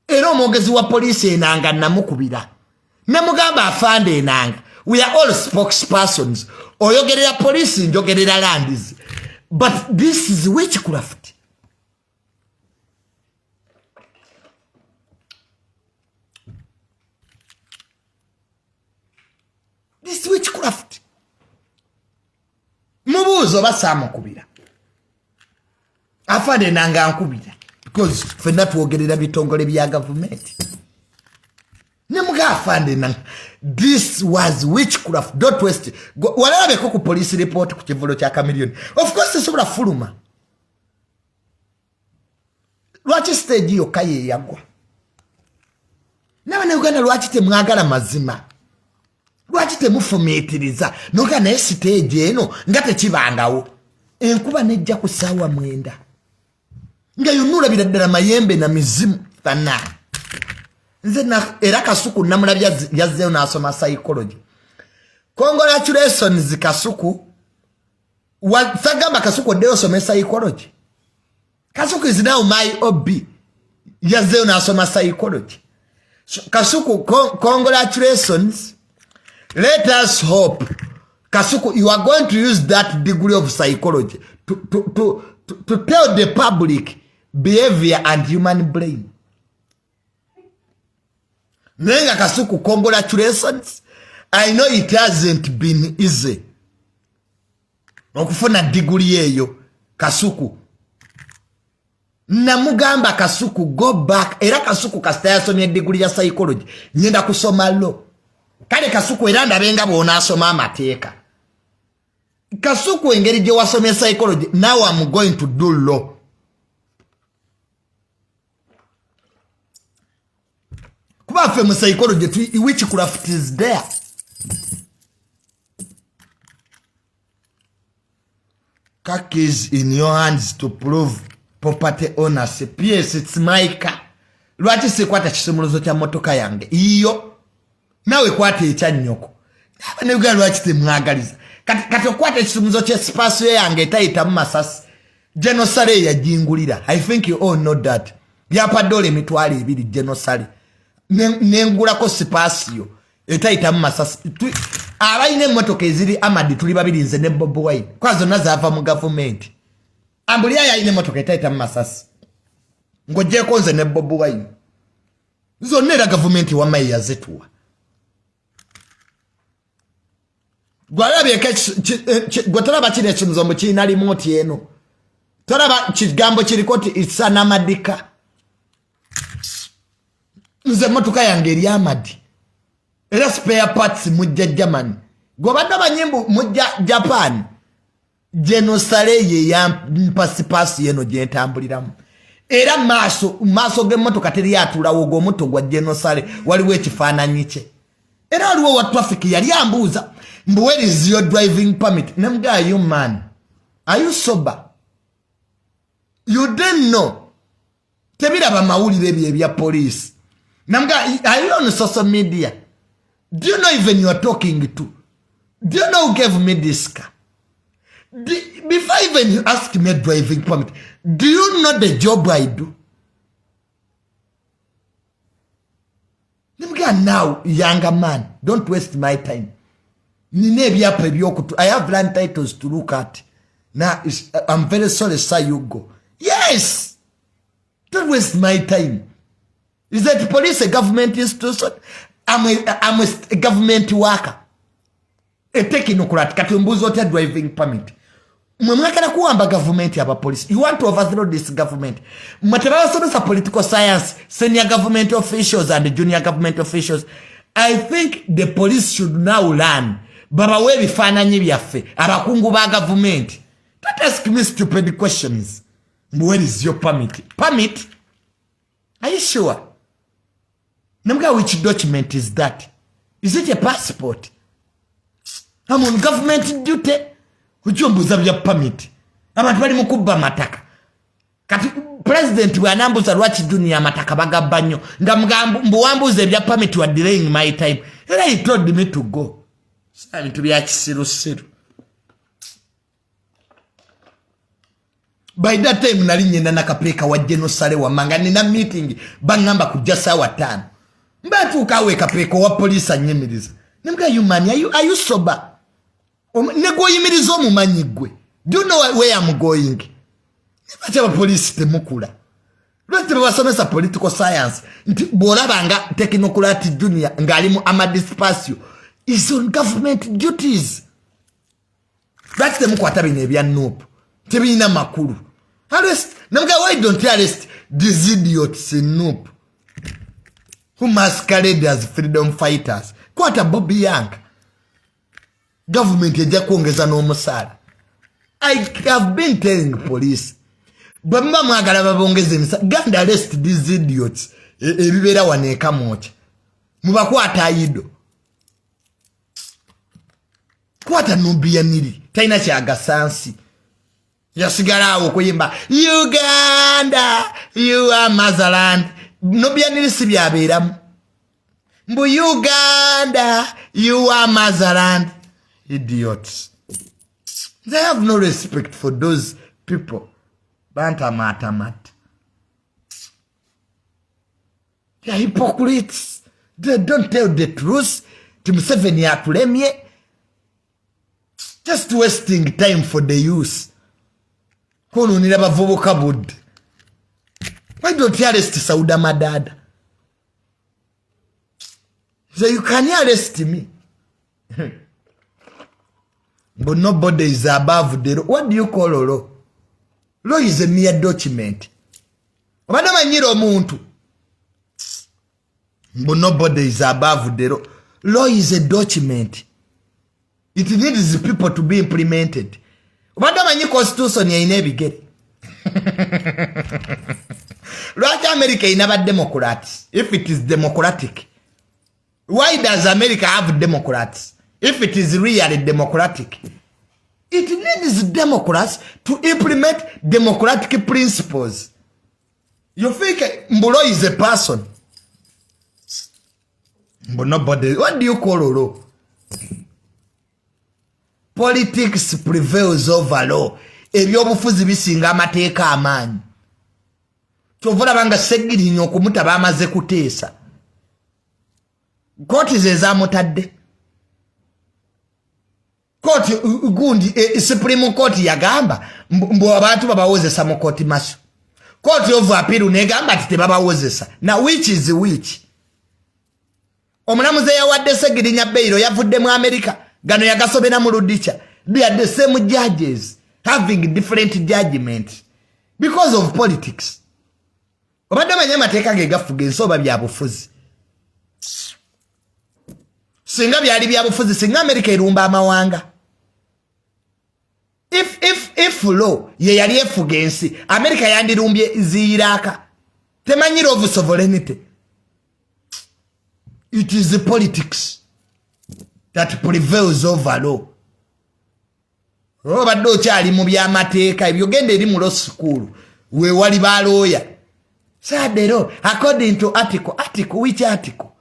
[SPEAKER 1] era omwogezi wa poliisi enanga namukubira namugamba afande enanga we are all spokespersons oyogerera poliisi njogerera landies but this is witchcraft. This witchcraft. Mubuzo basamukubira. Afande nanga ankubira because fenna tuogerera bitongole bya government. Nemuga afande nanga. This was witchcraft. Don't waste. Walabe ku police report ku kivulo kya kamiliyoni. Of course sobra fuluma. Lwaki stage yo kaye yagwa. Nawe Uganda lwaki temwagala mazima. Lwaki temufumiitiriza noga naye stage eno nga tekibangawo enkuba nejja kusaawa mwenda nga yonnula biraddala Mayembe na mizimu fana nze era Kasuku namulabya yazzeeyo n'asoma psychology. Congratulations Kasuku sagamba Kasuku oddeyo osome psychology. Kasuku is now my hobby yazzeeyo n'asoma psychology. Kasuku congratulations. Let us hope, Kasuku, you are going to use that degree of psychology to tell the public behavior and human brain. Nenga Kasuku, congratulations. I know it hasn't been easy. Okufuna degree eyo, Kasuku. Namugamba Kasuku, go back. Era Kasuku kasita yasomye degree ya psychology. Nyenda kusoma law. Kale Kasuku era ndabenga bona asoma amateeka. Kasuku engeri gye wasomye psychology, now I'm going to do law. Kuba fe mu psychology witchcraft is there. Car keys in your hands to prove property ownership. Yes, it's my car. Lwaki sikwata kisumuluzo kya motoka yange iyo nawe kwate ekya nnyoko ne uganda lwaki temwagaliza kati okwata ekisumuzo ky'espace yange etayitamu masasi Genocide yajingulira. I think you all know that. Yapadole mitwali 2 Genocide nengulako sipasio etayitamu masasi abayine emmotoka eziri amadi tuli babiri nze ne Bob Wine kwazo nazava mu government ambulia yayine emmotoka etayitamu masasi ngojeko nze ne Bob Wine zonna era government wamaye yazetuwa. Gwalabye gwatalaba kine ekimuzombo kirina remote eno talaba kigambo kirikoti isana madika nze motuka yange eri amadi era spare parts mujja Germany gobadde abanyimbu mujja Japan Genocide ye ya pasipasi yeno gyentambuliramu era maaso ge motoka teri atulawo go moto gwa Genocide waliwo ekifaananyi kye Era waliwo wa traffic yali ambuuza mbu where is your driving permit? Namuga, are you man? Are you sober? You didn't know. Tebiraba mawulire bye bya police. Namuga, are you on social media? Do you know even you are talking to? Do you know who gave me this car? Before even you ask me a driving permit, do you know the job I do? Now, younger man, don't waste my time. I have land titles to look at. Now, I'm very sorry, sir, you go. Yes! Don't waste my time. Is that police a government institution? I'm a government worker. A technocrat, katumbuzo te driving permit. Mwakana kuamba government yaba police. You want to overthrow this government. Matebala somesa political science, senior government officials and junior government officials. I think the police should now learn. Baba we bifananyi byaffe. Abakungu ba government. Don't ask me stupid questions. Where is your permit? Permit? Are you sure? Namga, which document is that? Is it a passport? I'm on government duty. Ujumbuza bya permit. Abantu bali mukubba mataka. Kati president wa nambuza lwachi dunia mataka bagabba nnyo. Nga mbuwambuze bya permit wa delaying my time. And he told me to go. Sami to be akisirusiru. By that time nali nyenda nakapeka wa genosale wa manga nina meeting bangamba kujja sawa 5. Mbatu kawe kapeko wa police anyemiriza. Namga, you man, are you sober? Nego yimirizo mu manyigwe. Do you know where I'm going? Nebacha police temukula. Lwate basomesa political science. Nti bolabanga technocrat junior ngali mu amadispacio is on government duties. That's temukwata bine bya nope. Tebina makuru. Arrest. Namga, why don't you arrest these idiots in nope? Who masquerade as freedom fighters? Kwata Bobby Young. Government eja kuongeza n'omusala. I have been telling police. Bamba mwagala babongeze misa. Ganda arrest these idiots. Ebibera waneka mocha. Mubakwata ayido. Kwata nubiya niri. Taina kyaga sansi. Yasigala awo kuyimba. Uganda, you are motherland. Nubiya niri si byabeeramu. Mbu Uganda, you are motherland. Idiots. They have no respect for those people. Bantamatamat. They are hypocrites. They don't tell the truth. Timuseveni atulemye. Just wasting time for the youth. Kono nilaba vubuka bud. Why don't you arrest Sauda Madada? So you can arrest me. But nobody is above the law. What do you call a law? Law is a mere document. But nobody is above the law. Law is a document. It needs people to be implemented. But the constitution is never get. America is never democrats. If it is democratic, why does America have Democrats? If it is really democratic, it needs Democrats to implement democratic principles. You think Mbulo is a person? But nobody. What do you call a law? Politics prevails over law. Ebyobufuzi bisinga amateeka amaanyi. Kyovula banga Ssegirinya okumuta bamaze kuteesa. Kooti ze zamutadde. Kooti gundi Supreme Court yagamba mbu abantu babawozesa mu kooti maso. Court of Appeal negamba ati tebabawozesa. Now which is which? Omulamuzi yawadde Ssegirinya bailo yavudde mu America. Gano yagasobera mu Ludicha. They are the same judges having different judgments because of politics. Obadde manyi amateeka ge gafuga ensoba bya bufuzi. Singa byali bya bufuzi singa America erumba amawanga. If law ye yali efuga ensi, America yandirumbye ziiraka. Temanyira of sovereignty. It is the politics. that prevails over law. Obadde okyali mu by'amateeka ebyo genda eri mu law school we wali ba lawyer. Sadero according to article which article?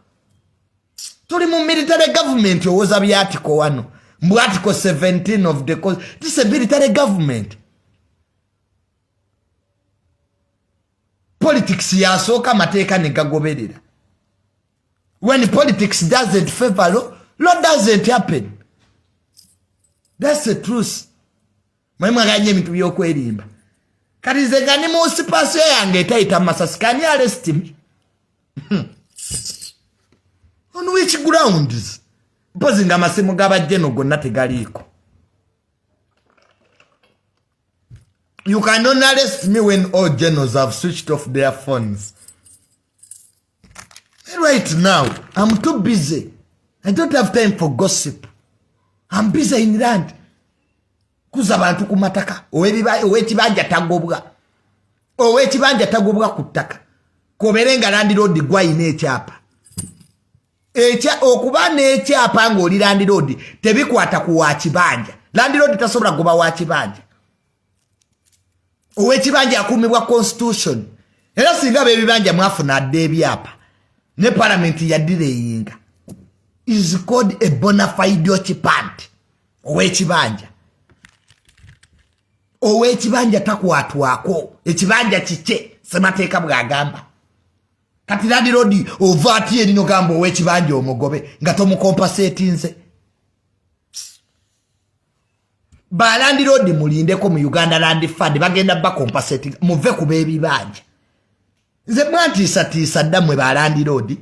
[SPEAKER 1] Tuli mu military government owoza by article 1. Mbu article 17 of the code. This is a military government. Politics yasooka mateeka ne gagoberera. When politics doesn't favor law doesn't happen. That's the truth. Mwemwe ganye mitu byokwerimba. Kati ze gani mu sipasyo yange etaita masasi can you arrest me? On which grounds? Mpozi nga masimu g'abajjeno gonna tegaliko. You can only arrest me when all generals have switched off their phones. Right now, I'm too busy. I don't have time for gossip. I'm busy in land. Kuza bantu kumataka. Owekibanja tagobwa. Owekibanja tagobwa kutaka. Koberenga landi road gwa ine ekyapa. Okuba n'ekyapa ng'oli landi road tebikwata ku wakibanja. Landi road tasobola goba wakibanja. Owekibanja akumibwa constitution. Era singa bebibanja mwafuna adde ebyapa. Ne parliament yadireyinga. Is called a bona fide occupant. Owekibanja. Owekibanja takwatwako. Ekibanja kike semateeka bwagamba. Kati landi road ovati erino gamba owekibanja omugobe nga tomukompasate nze. Ba landi road mulindeko mu Uganda Land Fund bagenda bakompasating muve ku bebibanja. Nze mwantiisa ddamwe ba landi road.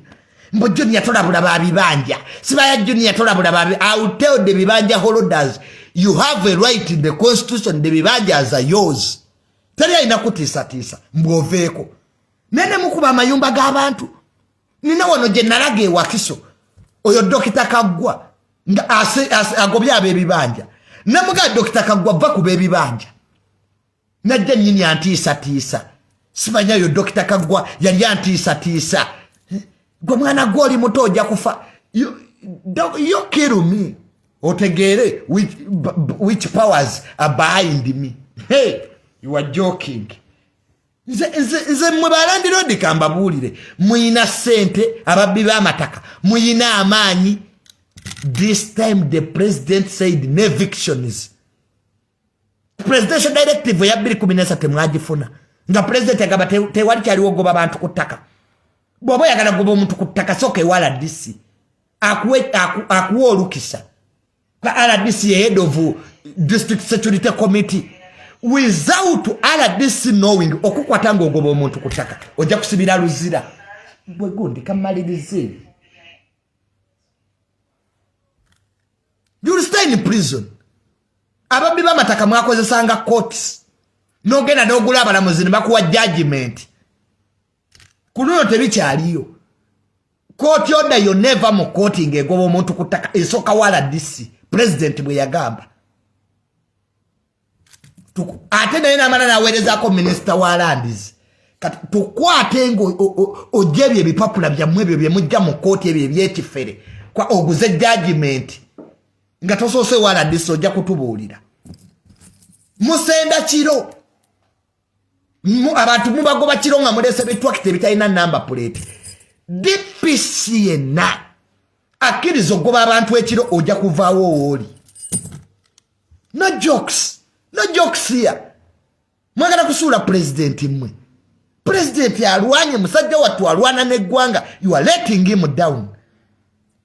[SPEAKER 1] Mbo Junior tolabula ba bibanja. Sibaya Junior tolabula ba bibanja. I will tell the bibanja holders, you have a right in the constitution, the bibanjas are yours. Tali alina kutiisa mboveeko. Nene mukuba amayumba g'abantu. Nina wano gye nalaga ewakiso. Oyo Dokita Kaggwa nga agobye ab'ebibanja. Namuga Dokita Kaggwa va ku b'ebibanja. Najja nnyini antiisa. Simanya yo Dokita Kaggwa yali antiisa. Gwe mwana gw'oli muto ojja kufa. You kill me. Otegere which powers are behind me. Hey, you are joking. Nze mwe balandi road kambabulire. Muyina sente ababbi b'amataka. Muyina amaanyi. This time the president said no evictions. Presidential directive ya 2017 mwagifuna. Nga president agamba tewali kyaliwo goba bantu ku ttaka. Bw'oba oyagala goba omuntu ku ttaka soka ewala RDC. Akuwa olukisa. Kwa RDC head of District Security Committee. Without RDC knowing okukwata ngogoba omuntu ku ttaka. Ojja kusibira luzira. Bwe gundi kamalirize. You'll stay in prison. Ababbi b'amataka mwakozesanga courts. Nogenda n'ogula abalamuzi ne bakuwa judgment. Kuno tebikyaliyo. Court order you never mu court ng'egoba omuntu ku ttaka esooka wala DC. President bwe yagamba. Ate naye n'amala n'aweerezaako minisita wa lands. Kati tukwate ngo ogyebye ebipapula byammwe ebyo bye mujja mu court ebyo ebyekifere. Kwa oguze judgment. Nga tosoose wala DC ojja kutubuulira. Musenda kiro. Abantu mubagoba kiro nga mulese bitwakite bitalina number plate. DPC yenna akkiriza ogoba abantu ekiro ojja kuvaawo wooli. No jokes here. Mwagala kusuula president mmwe. President alwanye musajja wattu alwana n'eggwanga. You are letting him down.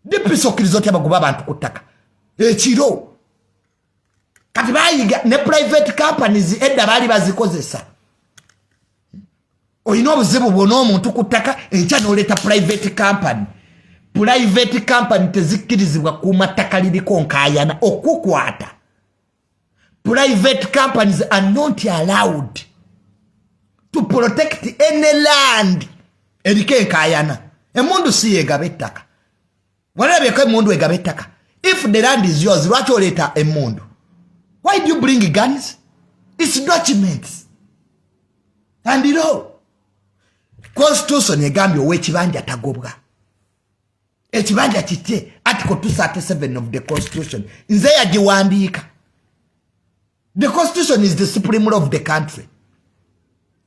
[SPEAKER 1] DPC okkiriza otya bagoba abantu ku ttaka. Ekiro. Kati bayiga ne private companies edda baali bazikozesa. Oyina obuzibu bwona omuntu ku ttaka enkya n'oleeta private company. Private company tezikkirizibwa kuuma ttaka liriko nkaayana okukwata. Private companies are not allowed to protect any land eriko enkaayana. Emundu si yegaba ettaka. Walabyeko emundu egaba ettaka. If the land is yours, lwaki oleeta emundu? Why do you bring guns? It's documents. And you know, Constitution egambye ow'ekibanja tagobwa. ekibanja kite article 237 of the constitution nze yagiwandiika. The constitution is the supreme law of the country.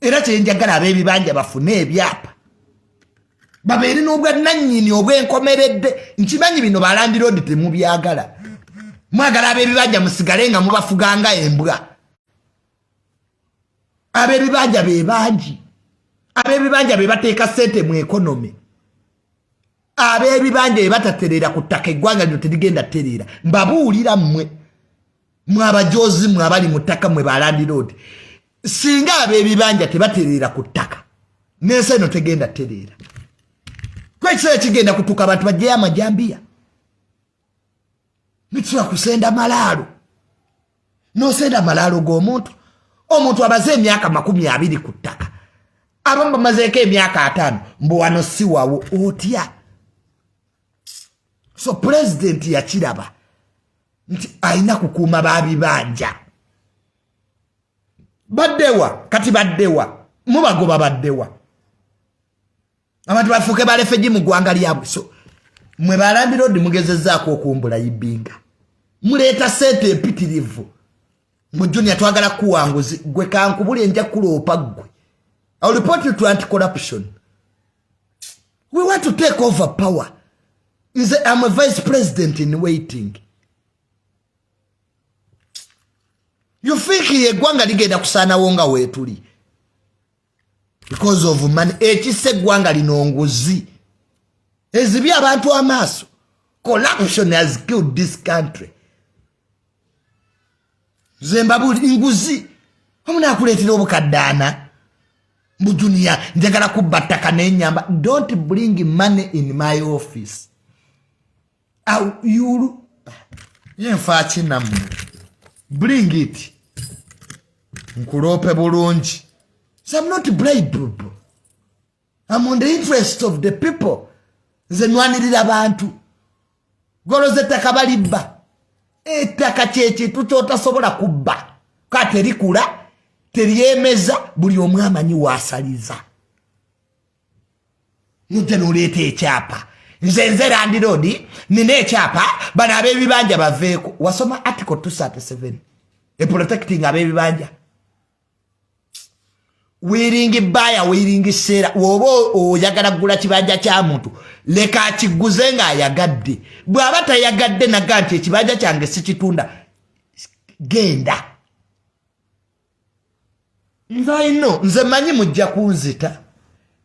[SPEAKER 1] Era kyenjagala ab'ebibanja bafune ebyapa babeere n'obwannannyini obwenkomeredde. Nkimanyi bino balandiroodi temubyagala, mwagala ab'ebibanja musigale nga mubafuganga embwa. Ab'ebibanja be bangi, ab'ebibanja be bateeka ssente mu ekonomi, ab'ebibanja be bataterera ku ttaka eggwanga lino terigenda terera. Mbabuulira mmwe abajozi mwe abali mu ttaka mwe balandiroodi, singa ab'ebibanja tebaterera ku ttaka n'ensi eno tegenda terera. Kwekiseera kigenda kutuuka abantu bajjeyo amajambiya, nitusobola kusenda malaalo. N'osenda malaalo g'omuntu, omuntu abaze emyaka 20 ku ttaka, abamu bamazeeko emyaka 5, mbu wano si wawo otya. So president yakiraba nti alina kukuuma babibanja. Baddewa kati baddewa, mubagoba baddewa, abantu bafuuke balefeji mu ggwanga lyabwe. So mwe balandiroodi mugezezzaako okumbula Ibinga, muleeta ssente empitirivu. Mu Junior twagala kuwanguzi, gwe kankubule nja kuloopa ggwe. I'll report you to anti-corruption. We want to take over power. I'm a vice president in waiting. You think eggwanga ligenda kusaanawo nga weetuli because of money? Ekisse eggwanga lino nguzi ezibye abantu amaaso. Corruption has killed this country. Zimbabwe nguzi omunakuleetera obukaddaana mu Junior njagala kubba ttaka n'ennyamba. Don't bring money in my office. You yenfa kinamu, bring it nkulope bulungi. So I'm not bribeable. I'm on the interest of the people. Nze nwanirira abantu. Goloze ettaka balibba. Ettaka kyekintu kyotasobola kubba. Ka terikula, teryemeza, buli omu amanyi waasaliza. Nujja n'oleeta ekyapa. Nze landiroodi nina ekyapa, bano ab'ebibanja baveeko. Wasoma article 237 protecting ab'ebibanja. Wiringi baya, wiringi seera. Woba oyagala kugula kibanja kya muntu, leka akiguze ng'ayagadde. Bw'aba tayagadde naga nti ekibanja kyange sikitunda, genda. Nze manyi mujja kunzita.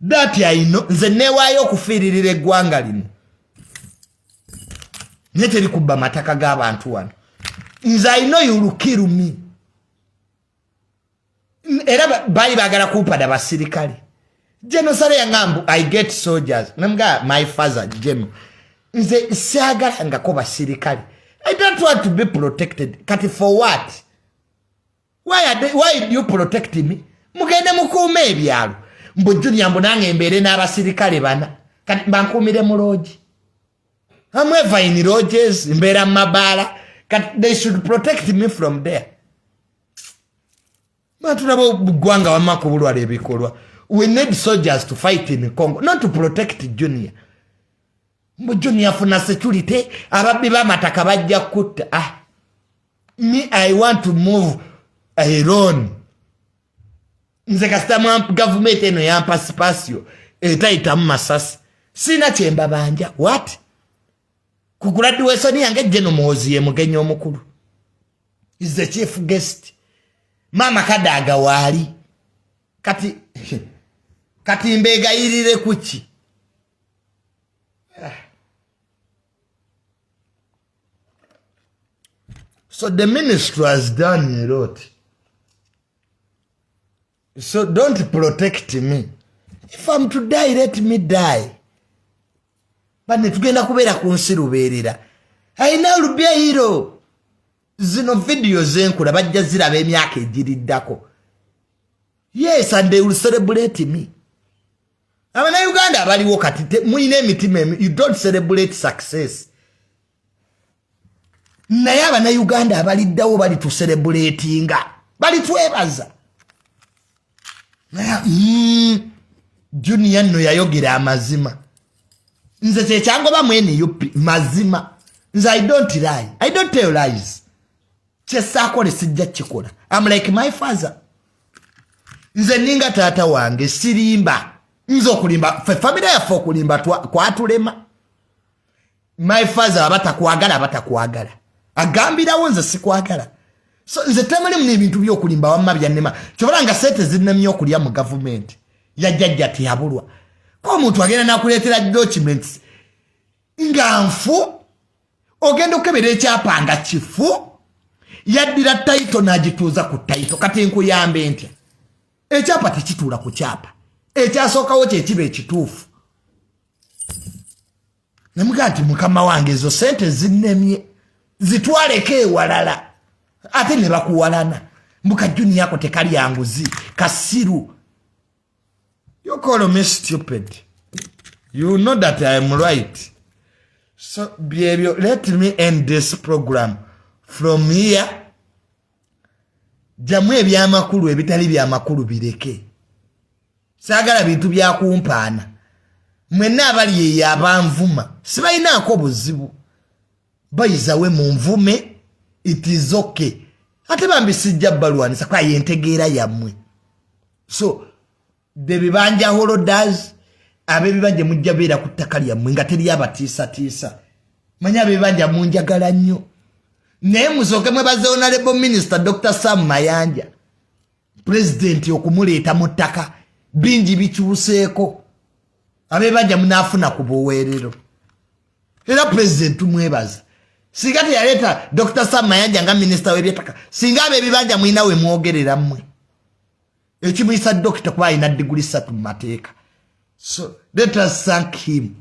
[SPEAKER 1] That I know. Nze neewaayo okufiiririra eggwanga lino. Ne terikubba mataka g'abantu wano. Nze I know you will kill me. Era bali bagala kumpada basirikale. General Sare yangambu, I get soldiers. Namga my father General. Nze siagala ngako basirikale. I don't want to be protected. Kati for what? Why do you protect me? Mugende mukuume Ebyaalo. Mbu Junior mbu nange mbeere n'abasirikale bana. Kati bankuumire mu lodge. I'm ever in lodges, mbeera mu mabaala. Kati they should protect me from there. Matulaba ggwanga wamako bulwala ebikolwa. We need soldiers to fight in Congo, not to protect Junior. Mbu Junior afuna security, ababbi b'amataka bajja kutta. Me, I want to move alone. Nze kasita government eno yampa spasio etayitamu masasi. Sina kyemba banja. What? Ku graduation yange General Muhoozi ye mugenyi omukulu. Is the chief guest. Mama Kadaga waali. Kati mbegayirire kuki. So the ministry has done a lot. So don't protect me. If I'm to die, let me die. But netugenda kubeera ku nsi lubeerera. Alina olubi hero. Zino video zenkula bajja ziraba emyaka egiriddako. Yes, and they will celebrate me. Abannayuganda abaliwo kati muyina emitima emi. You don't celebrate success. Naye abannayuganda abaliddawo bali tu celebratinga. Bali twebaza. Junior no yayogera amazima. nze kyekyangoba mwene yupi mazima nze I don't lie, I don't tell lies. Kyesaakole sijja kikola. I'm like my father. Nze ninga taata wange sirimba. Nze okulimba fe familia yaffe okulimba kwatulema. My father abatakwagala agambirawo nze sikwagala. So nze temali mu ebintu by'okulimba wamma byannema. Kyobala nga sente zinnemye okulya mu government yajjajja tiyabulwa. Ko omuntu agenda nakuleetera documents nga nfu ogenda okebera ekyapa nga kifu yaddira title n'agituuza ku title kati nkuyambe ntya. Ekyapa tekituula ku kyapa. Ekyasookawo kye kiba ekituufu. Namugaa nti mukama wange ezo sente zinnemye zitwaleko ewalala ate ne bakuwalana mukajjuni yako tekali yanguzi kasiru. You call me stupid. You know that I am right. So behavior, let me end this program from here. Jamu ebyamakulu ebitali byamakulu bireke. Sagala bintu bya kumpaana. Mwenna abali yabanvuma sibalinaako buzibu. Bayizawe mu nvume, it is okay. Ate bambi sijja balwanisa kwa yentegeera yammwe. So the bibanja holodas abebibanja mujja beera ku ttaka lyammwe nga teri abatiisatiisa. Manya abebibanja munjagala nnyo. Naye musooke mwebaze Honorable Minister Dr. Sam Mayanja President okumuleeta mu ttaka bingi bikyuseeko. Abebibanja munaafuna ku buweerero. Era President mwebaza. Singa teyaleeta Dr. Sam Mayanja nga Minister w'ebyettaka. Singa abebibanja mwina we mwogerera mmwe. Ekimuyisa dokita kuba alina diguli 3 mu mateeka. So let us thank him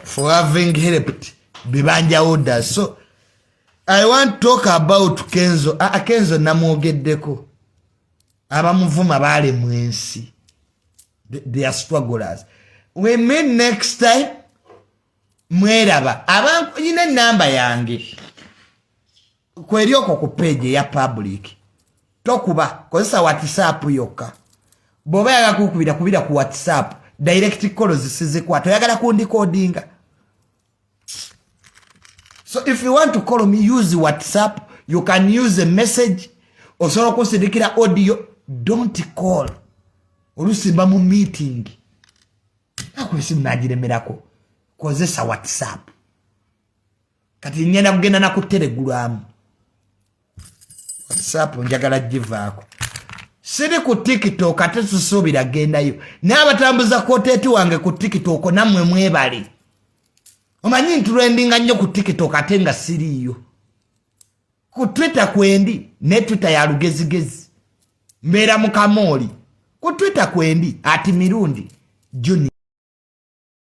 [SPEAKER 1] for having helped Bibanja orders. So I want to talk about Kenzo. Kenzo namwogeddeko. Abamuvuma bale mwensi. They are strugglers. We meet next time. Mweraba. Abantu yine namba yange. Kwerioko ku page ya public. Tokuba kozesa WhatsApp yokka. Boba yaga kubira ku WhatsApp direct call zisize kwa toyagala kundi codinga. So if you want to call me, use WhatsApp. You can use a message. Osobola kusindikira audio. Don't call. Olusimba mu meeting. Akwesi mnagiremerako. Kozesa WhatsApp. Kati nyenda kugenda na ku Telegram. WhatsApp njagala givaako. Siri ku TikTok ate tusuubira gendayo. N'abatambuza koteeti wange ku TikTok namwe mwebale. Omanyi ntulendinga nnyo ku TikTok ate nga siriyo. Ku Twitter kwendi ne Twitter ya lugezigezi. Mbeera mu Kamoli. Ku Twitter kwendi ati Mirundi Junior.